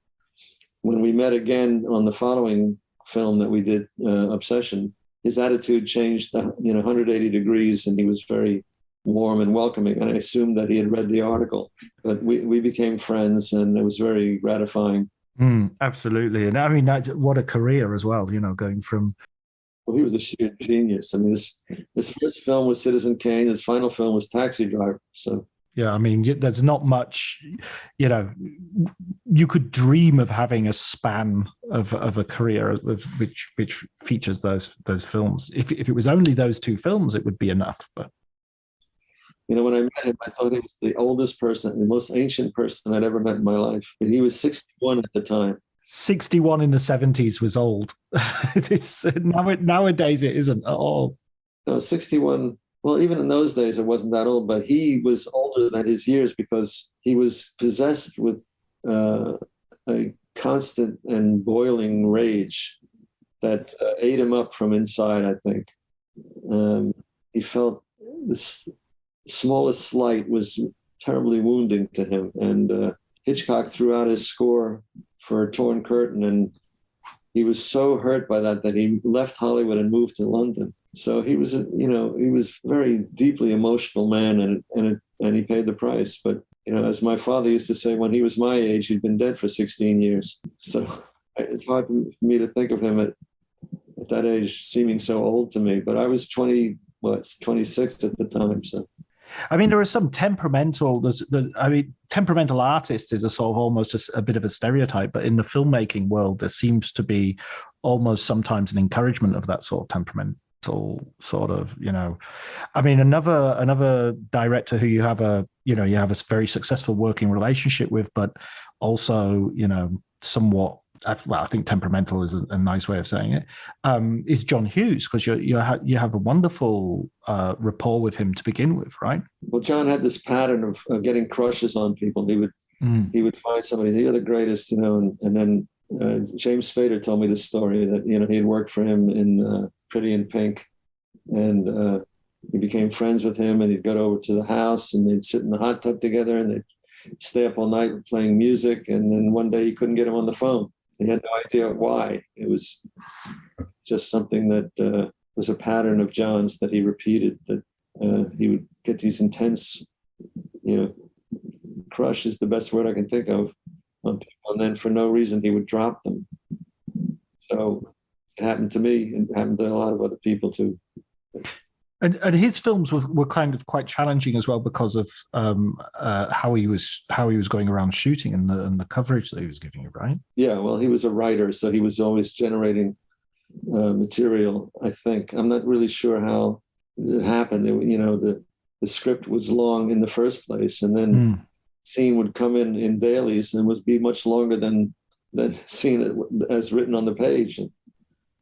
when we met again on the following film that we did, Obsession, his attitude changed 180 degrees, and he was very warm and welcoming. And I assumed that he had read the article, but we became friends, and it was very gratifying. Absolutely. And I mean, what a career as well, going from... Well, he was a sheer genius. I mean, his first film was Citizen Kane. His final film was Taxi Driver. So yeah, I mean, there's not much, you could dream of having a span of a career which features those films. If it was only those two films, it would be enough. But when I met him, I thought he was the oldest person, the most ancient person I'd ever met in my life. But he was 61 at the time. 61 in the 70s was old. It's nowadays it isn't at all. No, 61. Well, even in those days, it wasn't that old, but he was older than his years because he was possessed with a constant and boiling rage that ate him up from inside, I think. He felt this smallest slight was terribly wounding to him. And Hitchcock threw out his score for Torn Curtain, and he was so hurt by that he left Hollywood and moved to London. So he was, he was a very deeply emotional man, and he paid the price. But, as my father used to say, when he was my age, he'd been dead for 16 years. So it's hard for me to think of him at that age seeming so old to me. But I was 26 at the time. So. I mean, there are some temperamental artists is a sort of almost a bit of a stereotype, but in the filmmaking world, there seems to be almost sometimes an encouragement of that sort of temperamental sort of, I mean, another director who you have a very successful working relationship with, but also, somewhat, well, I think temperamental is a nice way of saying it, is John Hughes, because you have a wonderful rapport with him to begin with, right? Well, John had this pattern of getting crushes on people. He would find somebody, you're the greatest, and then James Spader told me this story that, he had worked for him in Pretty in Pink, and he became friends with him, and he'd go over to the house and they'd sit in the hot tub together and they'd stay up all night playing music. And then one day he couldn't get him on the phone. He had no idea why. It was just something that was a pattern of John's that he repeated, that he would get these intense, crush is the best word I can think of, on people, and then for no reason he would drop them. So it happened to me, and it happened to a lot of other people too. And his films were kind of quite challenging as well, because of how he was going around shooting and the coverage that he was giving, right? Yeah, well, he was a writer, so he was always generating material. I think I'm not really sure how it happened. The script was long in the first place, and then scene would come in dailies and would be much longer than scene as written on the page. And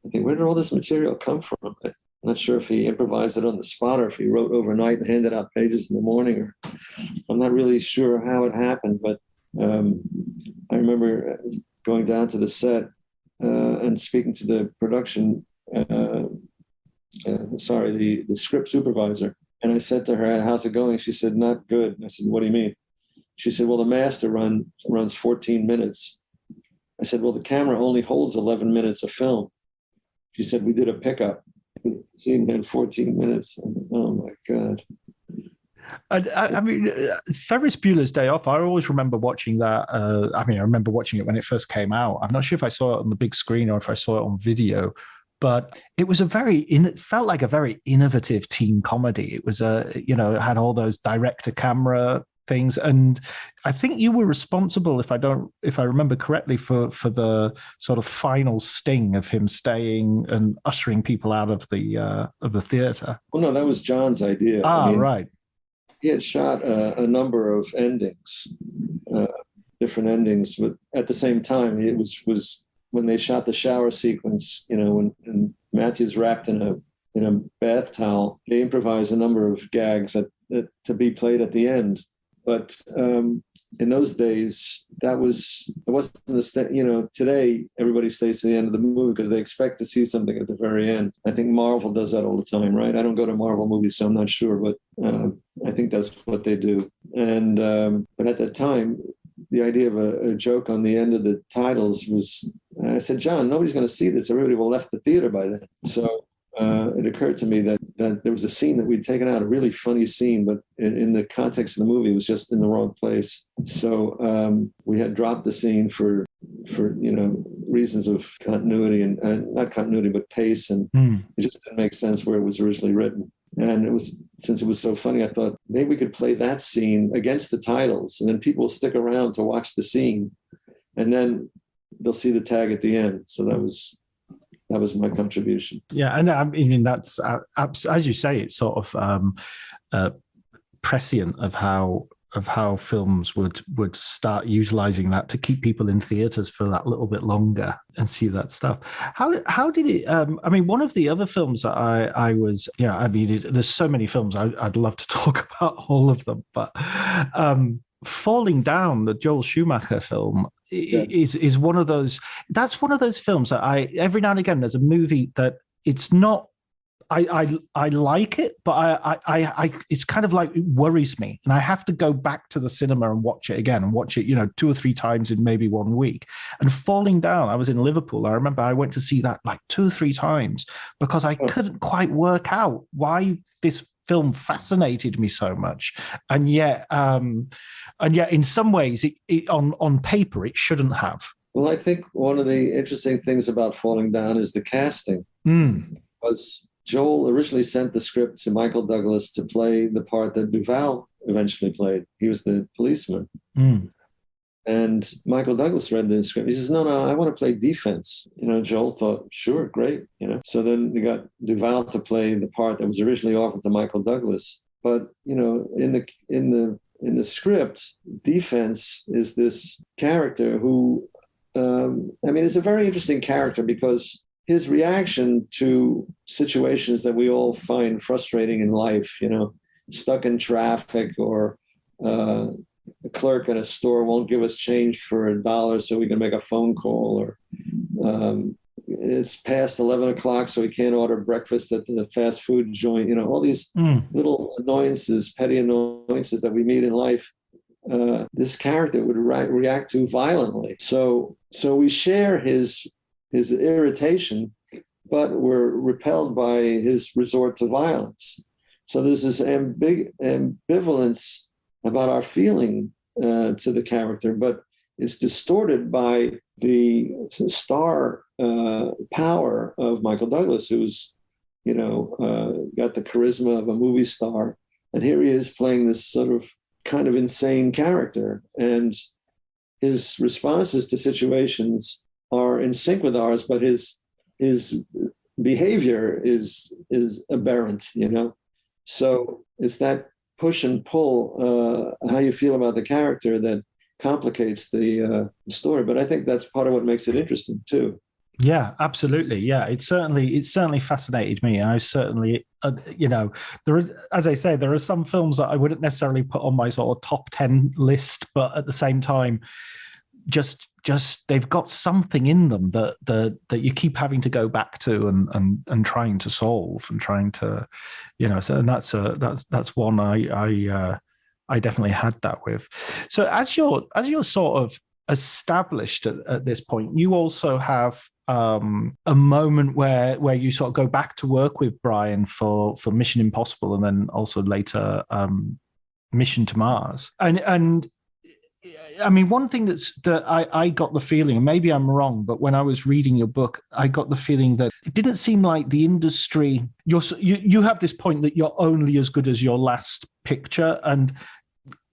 I think, where did all this material come from? I'm not sure if he improvised it on the spot or if he wrote overnight and handed out pages in the morning, or I'm not really sure how it happened. But I remember going down to the set and speaking to the production, the script supervisor. And I said to her, how's it going? She said, not good. I said, what do you mean? She said, well, the master runs 14 minutes. I said, well, the camera only holds 11 minutes of film. She said, we did a pickup. The scene had 14 minutes. Oh, my God. I mean, Ferris Bueller's Day Off, I always remember watching that. I remember watching it when it first came out. I'm not sure if I saw it on the big screen or if I saw it on video, but it was it felt like a very innovative teen comedy. It was it had all those direct-to-camera things, and I think you were responsible, if I remember correctly, for the sort of final sting of him staying and ushering people out of the theater. Well, no, that was John's idea. Right. He had shot a number of endings, different endings, but at the same time, it was when they shot the shower sequence, when Matthew's wrapped in a bath towel, they improvised a number of gags that to be played at the end. But in those days, it wasn't today everybody stays to the end of the movie because they expect to see something at the very end. I think Marvel does that all the time, right? I don't go to Marvel movies, so I'm not sure, but I think that's what they do. And but at that time, the idea of a joke on the end of the titles was, I said, John, nobody's going to see this. Everybody will have left the theater by then. So it occurred to me that there was a scene that we'd taken out, a really funny scene, but in the context of the movie, it was just in the wrong place. So we had dropped the scene for reasons of continuity and not continuity, but pace. And it just didn't make sense where it was originally written. And since it was so funny, I thought maybe we could play that scene against the titles, and then people will stick around to watch the scene, and then they'll see the tag at the end. So that was my contribution. Yeah, and I mean that's as you say, it's sort of prescient of how films would start utilizing that to keep people in theaters for that little bit longer and see that stuff. How did it? I mean, one of the other films that I was, there's so many films I'd love to talk about all of them, but Falling Down, the Joel Schumacher film, is one of those. That's one of those films that every now and again there's a movie that it's not. I like it, but I it's kind of like it worries me, and I have to go back to the cinema and watch it again and watch it 2 or 3 times in maybe 1 week. And Falling Down, I was in Liverpool. I remember I went to see that like 2 or 3 times because I couldn't quite work out why this film fascinated me so much, and yet in some ways it on paper it shouldn't have. Well, I think one of the interesting things about Falling Down is the casting. Was Joel originally sent the script to Michael Douglas to play the part that Duvall eventually played. He was the policeman. And Michael Douglas read the script. He says, no, I want to play defense. Joel thought, sure, great. So then we got Duvall to play the part that was originally offered to Michael Douglas. But, in the script, defense is this character who, is a very interesting character because his reaction to situations that we all find frustrating in life, stuck in traffic, or a clerk in a store won't give us change for $1 so we can make a phone call, or it's past 11 o'clock so we can't order breakfast at the fast food joint. All these little annoyances, petty annoyances that we meet in life, this character would react to violently. So we share his irritation, but we're repelled by his resort to violence. So there's this ambivalence about our feeling to the character, but it's distorted by the star power of Michael Douglas, who's, got the charisma of a movie star. And here he is playing this sort of kind of insane character. And his responses to situations are in sync with ours, but his behavior is aberrant, So it's that push and pull, how you feel about the character, that complicates the story. But I think that's part of what makes it interesting too. Yeah, absolutely. Yeah, it certainly fascinated me. I certainly, there is, as I say, there are some films that I wouldn't necessarily put on my sort of top 10 list, but at the same time, just they've got something in them that you keep having to go back to and trying to solve and trying to, so, and that's one I definitely had that with. So as you're sort of established at this point, you also have a moment where you sort of go back to work with Brian for Mission Impossible, and then also later Mission to Mars. And I mean, one thing that I got the feeling, and maybe I'm wrong, but when I was reading your book, I got the feeling that it didn't seem like the industry, you have this point that you're only as good as your last picture, and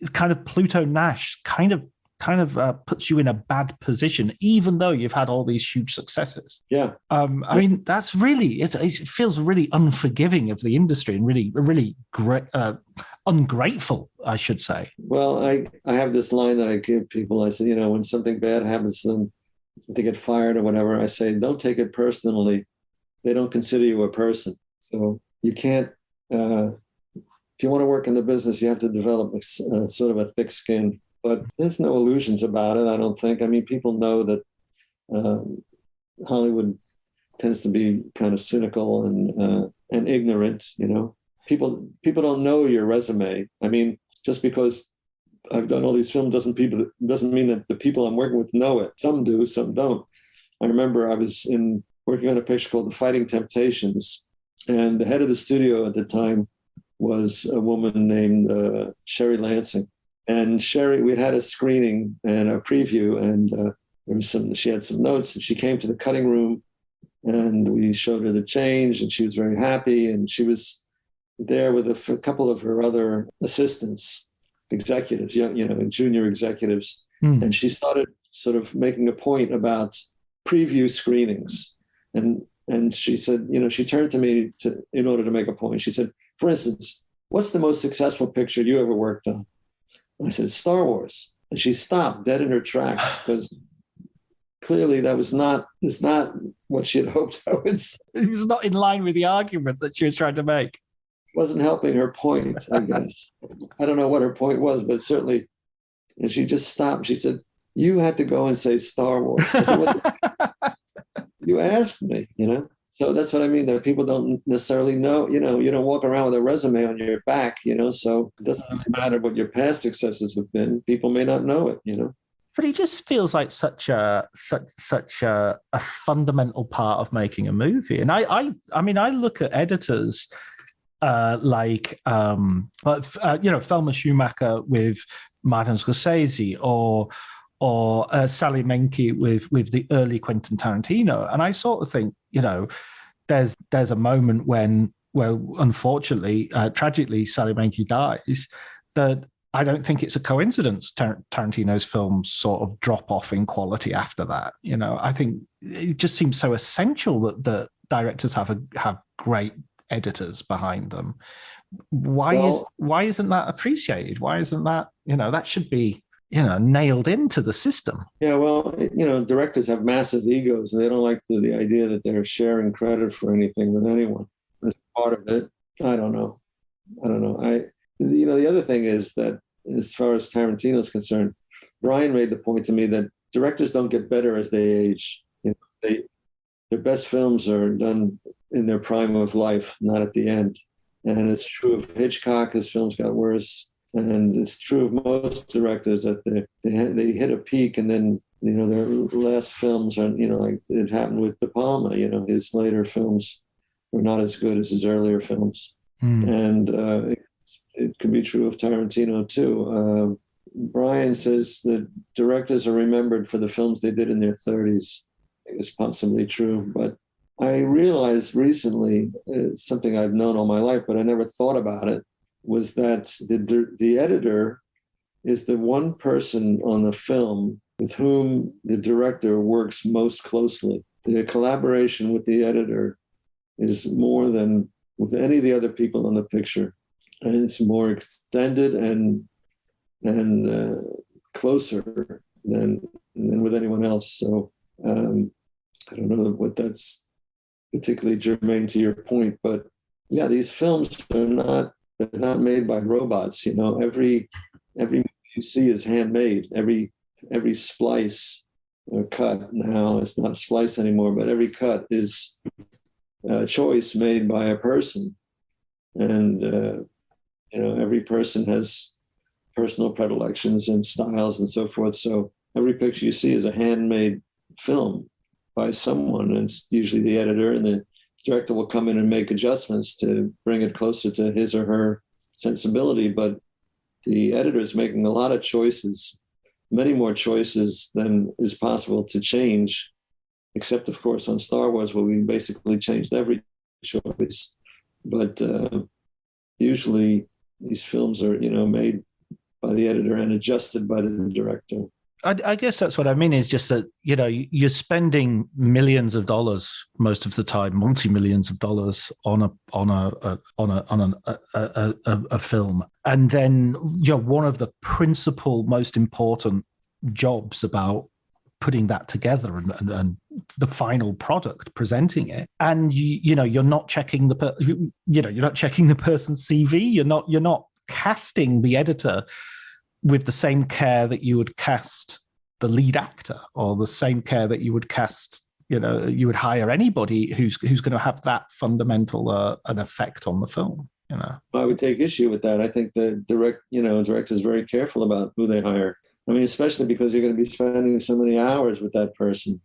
it's kind of Pluto Nash kind of puts you in a bad position, even though you've had all these huge successes. Yeah. I mean, that's really, it feels really unforgiving of the industry, and really great, ungrateful, I should say. Well, I have this line that I give people. I say, when something bad happens to them, they get fired or whatever, I say, don't take it personally. They don't consider you a person. So you can't, if you want to work in the business, you have to develop a sort of a thick skin. But there's no illusions about it, I don't think. I mean, people know that Hollywood tends to be kind of cynical and ignorant, People don't know your resume. I mean, just because I've done all these films doesn't mean that the people I'm working with know it. Some do, some don't. I remember I was working on a picture called The Fighting Temptations, and the head of the studio at the time was a woman named Sherry Lansing. And Sherry, we'd had a screening and a preview, and she had some notes, and she came to the cutting room, and we showed her the change, and she was very happy, and she was there with a couple of her other assistants, executives, junior executives. And she started sort of making a point about preview screenings. And she said, she turned to me in order to make a point. She said, for instance, what's the most successful picture you ever worked on? And I said, Star Wars. And she stopped dead in her tracks, because clearly that is not what she had hoped I would say. It was not in line with the argument that she was trying to make. Wasn't helping her point, I guess. I don't know what her point was, but certainly, and she just stopped. She said, you had to go and say Star Wars. I said, what? You asked me, So that's what I mean, that people don't necessarily know, you don't walk around with a resume on your back, so it doesn't really matter what your past successes have been. People may not know it, But it just feels like such a fundamental part of making a movie. And I mean, I look at editors like Thelma Schumacher with Martin Scorsese, or Sally Menke with the early Quentin Tarantino, and I sort of think, there's a moment where unfortunately, tragically, Sally Menke dies, that I don't think it's a coincidence Tarantino's films sort of drop off in quality after that. I think it just seems so essential that the directors have great editors behind them. Why isn't that appreciated? Why isn't that, that should be, nailed into the system? Yeah, well, directors have massive egos and they don't like the idea that they're sharing credit for anything with anyone. That's part of it. I don't know. The other thing is that as far as Tarantino is concerned, Brian made the point to me that directors don't get better as they age. Their best films are done in their prime of life, not at the end. And it's true of Hitchcock, his films got worse. And it's true of most directors that they hit a peak and then, their last films are, like it happened with De Palma, his later films were not as good as his earlier films. And it could be true of Tarantino too. Brian says that directors are remembered for the films they did in their 30s. I think it's possibly true, but I realized recently, something I've known all my life, but I never thought about it, was that the editor is the one person on the film with whom the director works most closely. The collaboration with the editor is more than with any of the other people in the picture. And it's more extended and closer than with anyone else. So I don't know what that's particularly germane to your point, but yeah, these films they're not made by robots. Every movie you see is handmade. Every splice or cut, now it's not a splice anymore, but every cut is a choice made by a person. And every person has personal predilections and styles and so forth. So every picture you see is a handmade film by someone, and it's usually the editor, and the director will come in and make adjustments to bring it closer to his or her sensibility. But the editor is making a lot of choices, many more choices than is possible to change, except of course on Star Wars, where we basically changed every choice. But usually these films are, made by the editor and adjusted by the director. I guess that's what I mean, is just that, you're spending millions of dollars most of the time, multi-millions of dollars on a film. And then, one of the principal, most important jobs about putting that together and the final product, presenting it. And you're not checking you're not checking the person's CV. You're not casting the editor with the same care that you would cast the lead actor, or the same care that you would cast, you would hire anybody who's going to have that fundamental an effect on the film. I would take issue with that. I think the director is very careful about who they hire. I mean, especially because you're going to be spending so many hours with that person.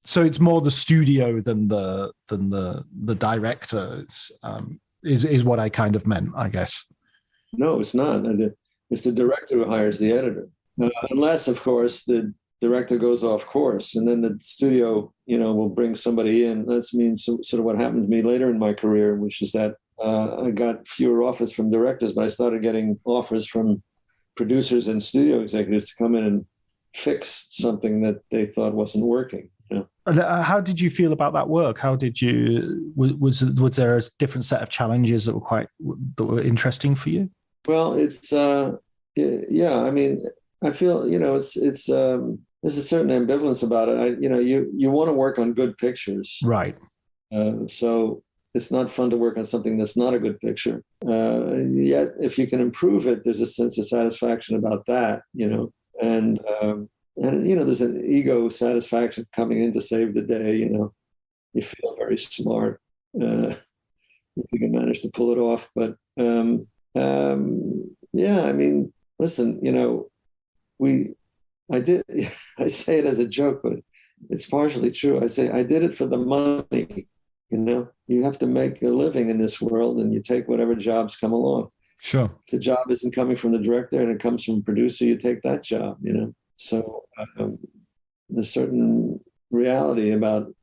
So it's more the studio than the director. Is what I kind of meant, I guess. No, it's not. It's the director who hires the editor, unless, of course, the director goes off course, and then the studio, will bring somebody in. That's sort of what happened to me later in my career, which is that I got fewer offers from directors, but I started getting offers from producers and studio executives to come in and fix something that they thought wasn't working. How did you feel about that work? How did you? Was there a different set of challenges that were interesting for you? Well, it's yeah. I mean, I feel it's there's a certain ambivalence about it. You want to work on good pictures, right? So it's not fun to work on something that's not a good picture. Yet, if you can improve it, there's a sense of satisfaction about that, and there's an ego satisfaction coming in to save the day. You feel very smart if you can manage to pull it off. But yeah, I mean, listen, I say it as a joke, but it's partially true. I say I did it for the money. You have to make a living in this world, and you take whatever jobs come along. Sure. If the job isn't coming from the director and it comes from a producer, you take that job, So there's certain reality about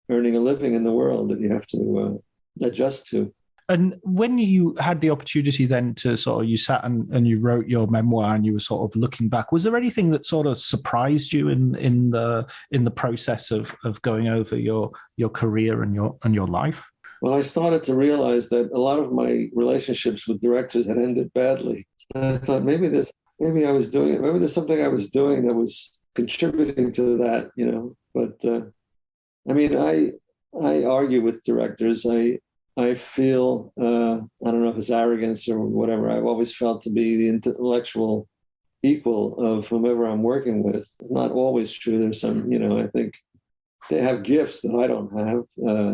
earning a living in the world that you have to adjust to. And when you had the opportunity then to sort of, you sat and you wrote your memoir and you were sort of looking back, was there anything that sort of surprised you in the process of going over your career and your life? Well, I started to realize that a lot of my relationships with directors had ended badly. And I thought maybe there's something I was doing that was contributing to that, you know. But I mean, I argue with directors. I feel, I don't know if it's arrogance or whatever, I've always felt to be the intellectual equal of whomever I'm working with. Not always true. There's some, you know, I think they have gifts that I don't have,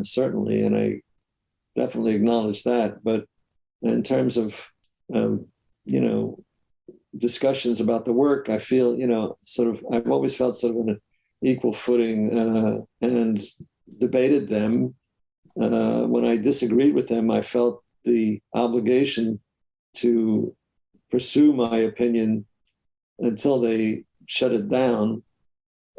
certainly, and I definitely acknowledge that. But in terms of, you know, discussions about the work, I feel, you know, sort of, I've always felt sort of on an equal footing and debated them. When I disagreed with them, I felt the obligation to pursue my opinion until they shut it down,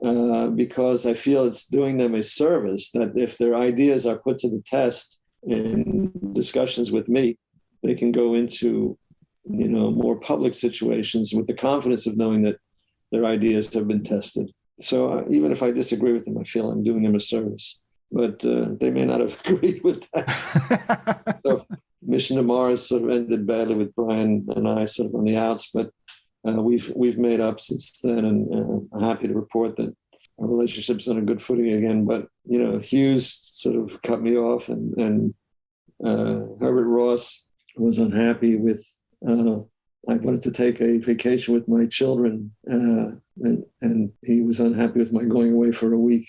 because I feel it's doing them a service, that if their ideas are put to the test in discussions with me, they can go into, you know, more public situations with the confidence of knowing that their ideas have been tested. So even if I disagree with them, I feel I'm doing them a service. But they may not have agreed with that. So Mission to Mars sort of ended badly with Brian and I sort of on the outs, but we've made up since then, and I'm happy to report that our relationship's on a good footing again. But you know, Hughes sort of cut me off, and Herbert Ross was unhappy with. I wanted to take a vacation with my children, and he was unhappy with my going away for a week.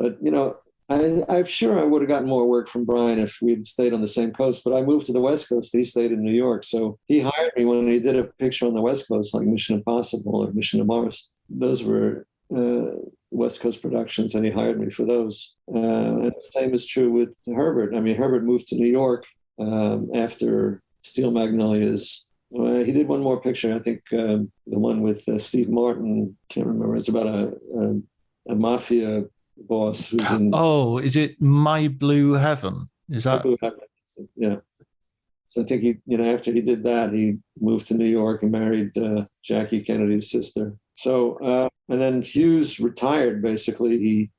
But, you know, I'm sure I would have gotten more work from Brian if we'd stayed on the same coast. But I moved to the West Coast. He stayed in New York. So he hired me when he did a picture on the West Coast, like Mission Impossible or Mission to Mars. Those were West Coast productions, and he hired me for those. And the same is true with Herbert. I mean, Herbert moved to New York after Steel Magnolias. He did one more picture, I think the one with Steve Martin. Can't remember. It's about a mafia boss who's in. Oh, is it My Blue Heaven? Is that? My Blue Heaven. Yeah. So I think he, you know, after he did that, he moved to New York and married Jackie Kennedy's sister. So and then Hughes retired. Basically,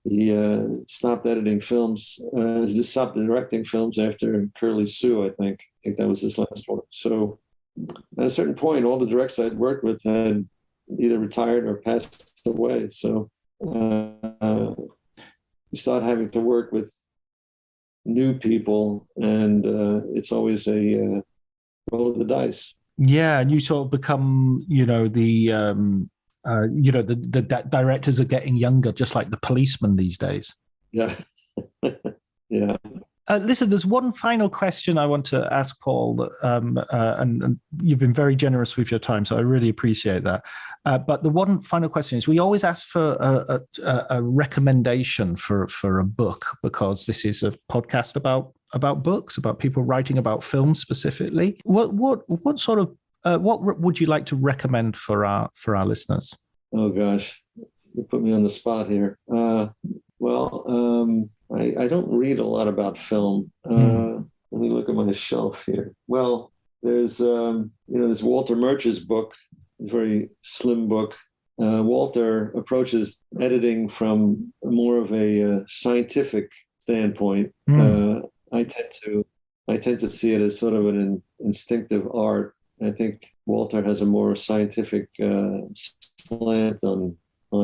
he stopped editing films. Just stopped directing films after Curly Sue. I think that was his last one. So at a certain point, all the directors I'd worked with had either retired or passed away. So you start having to work with new people, and it's always a roll of the dice. Yeah, and you sort of become, you know, the directors are getting younger, just like the policemen these days. Yeah, yeah. Listen, there's one final question I want to ask Paul, and you've been very generous with your time, so I really appreciate that. But the one final question is, we always ask for a recommendation for a book, because this is a podcast about books, about people writing about film specifically. What sort of what would you like to recommend for our listeners? Oh gosh, you put me on the spot here. I don't read a lot about film. Let me look at my shelf here. Well, there's there's Walter Murch's book, a very slim book. Walter approaches editing from more of a scientific standpoint. I tend to see it as sort of an instinctive art. I think Walter has a more scientific slant on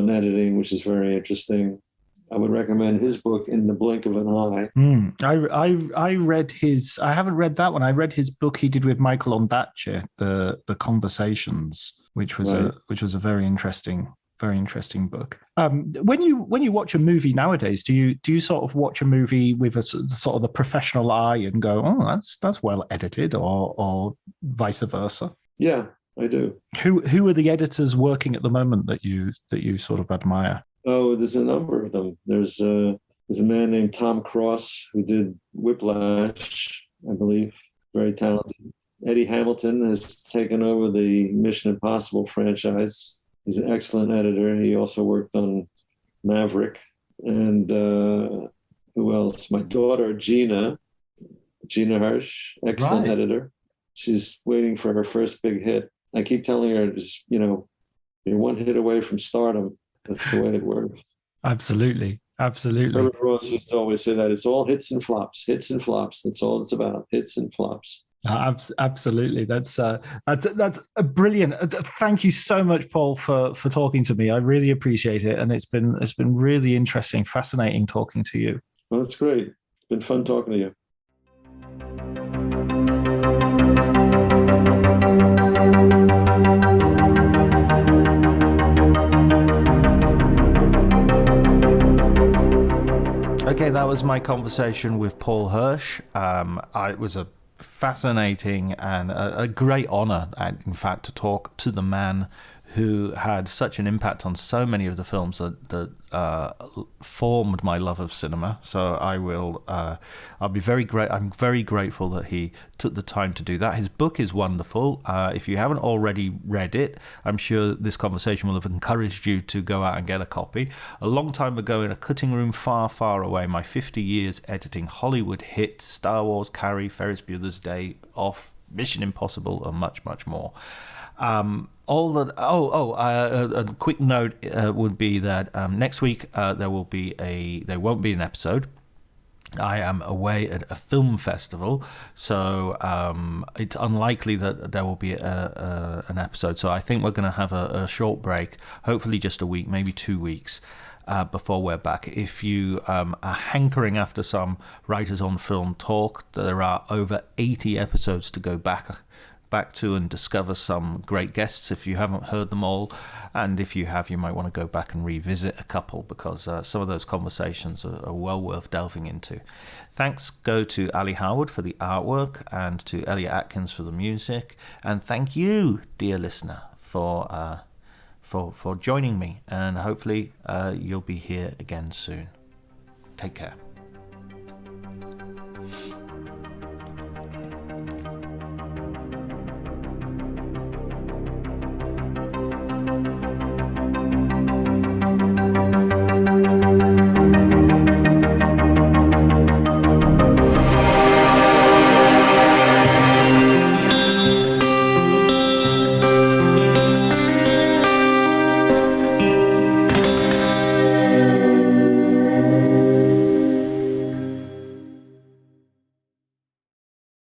editing, which is very interesting. I would recommend his book, In the Blink of an Eye. I read his. I haven't read that one. I read his book he did with Michael Ondaatje, the Conversations, which was a very interesting book. When you watch a movie nowadays, do you sort of watch a movie with a sort of the professional eye and go, oh, that's well edited, or vice versa? Yeah, I do. Who are the editors working at the moment that you sort of admire? Oh, there's a number of them. There's a man named Tom Cross who did Whiplash, I believe, very talented. Eddie Hamilton has taken over the Mission Impossible franchise. He's an excellent editor. He also worked on Maverick. And who else? My daughter, Gina, Gina Hirsch, excellent Right. editor. She's waiting for her first big hit. I keep telling her, just, you're one hit away from stardom. That's the way it works. Absolutely. Absolutely. Herbert Ross used to always say that it's all hits and flops, hits and flops. That's all it's about, hits and flops. Absolutely. That's a brilliant. Thank you so much, Paul, for talking to me. I really appreciate it, and it's been really interesting, fascinating talking to you. Well, that's great. It's been fun talking to you. Okay, that was my conversation with Paul Hirsch. It was a fascinating and a great honor, in fact, to talk to the man who had such an impact on so many of the films that formed my love of cinema. So I'll be very great. I'm very grateful that he took the time to do that. His book is wonderful. If you haven't already read it, I'm sure this conversation will have encouraged you to go out and get a copy. A long time ago, in a cutting room far, far away, my 50 years editing Hollywood hits, Star Wars, Carrie, Ferris Bueller's Day Off, Mission Impossible, and much, much more. A quick note would be that next week there won't be an episode. I am away at a film festival, so it's unlikely that there will be an episode. So I think we're going to have a short break, hopefully just a week, maybe 2 weeks, before we're back. If you are hankering after some Writers on Film talk, there are over 80 episodes to go back to and discover some great guests if you haven't heard them all, and if you have, you might want to go back and revisit a couple, because some of those conversations are well worth delving into. Thanks go to Ali Howard for the artwork and to Elliot Atkins for the music, and thank you, dear listener, for joining me, and hopefully you'll be here again soon. Take care.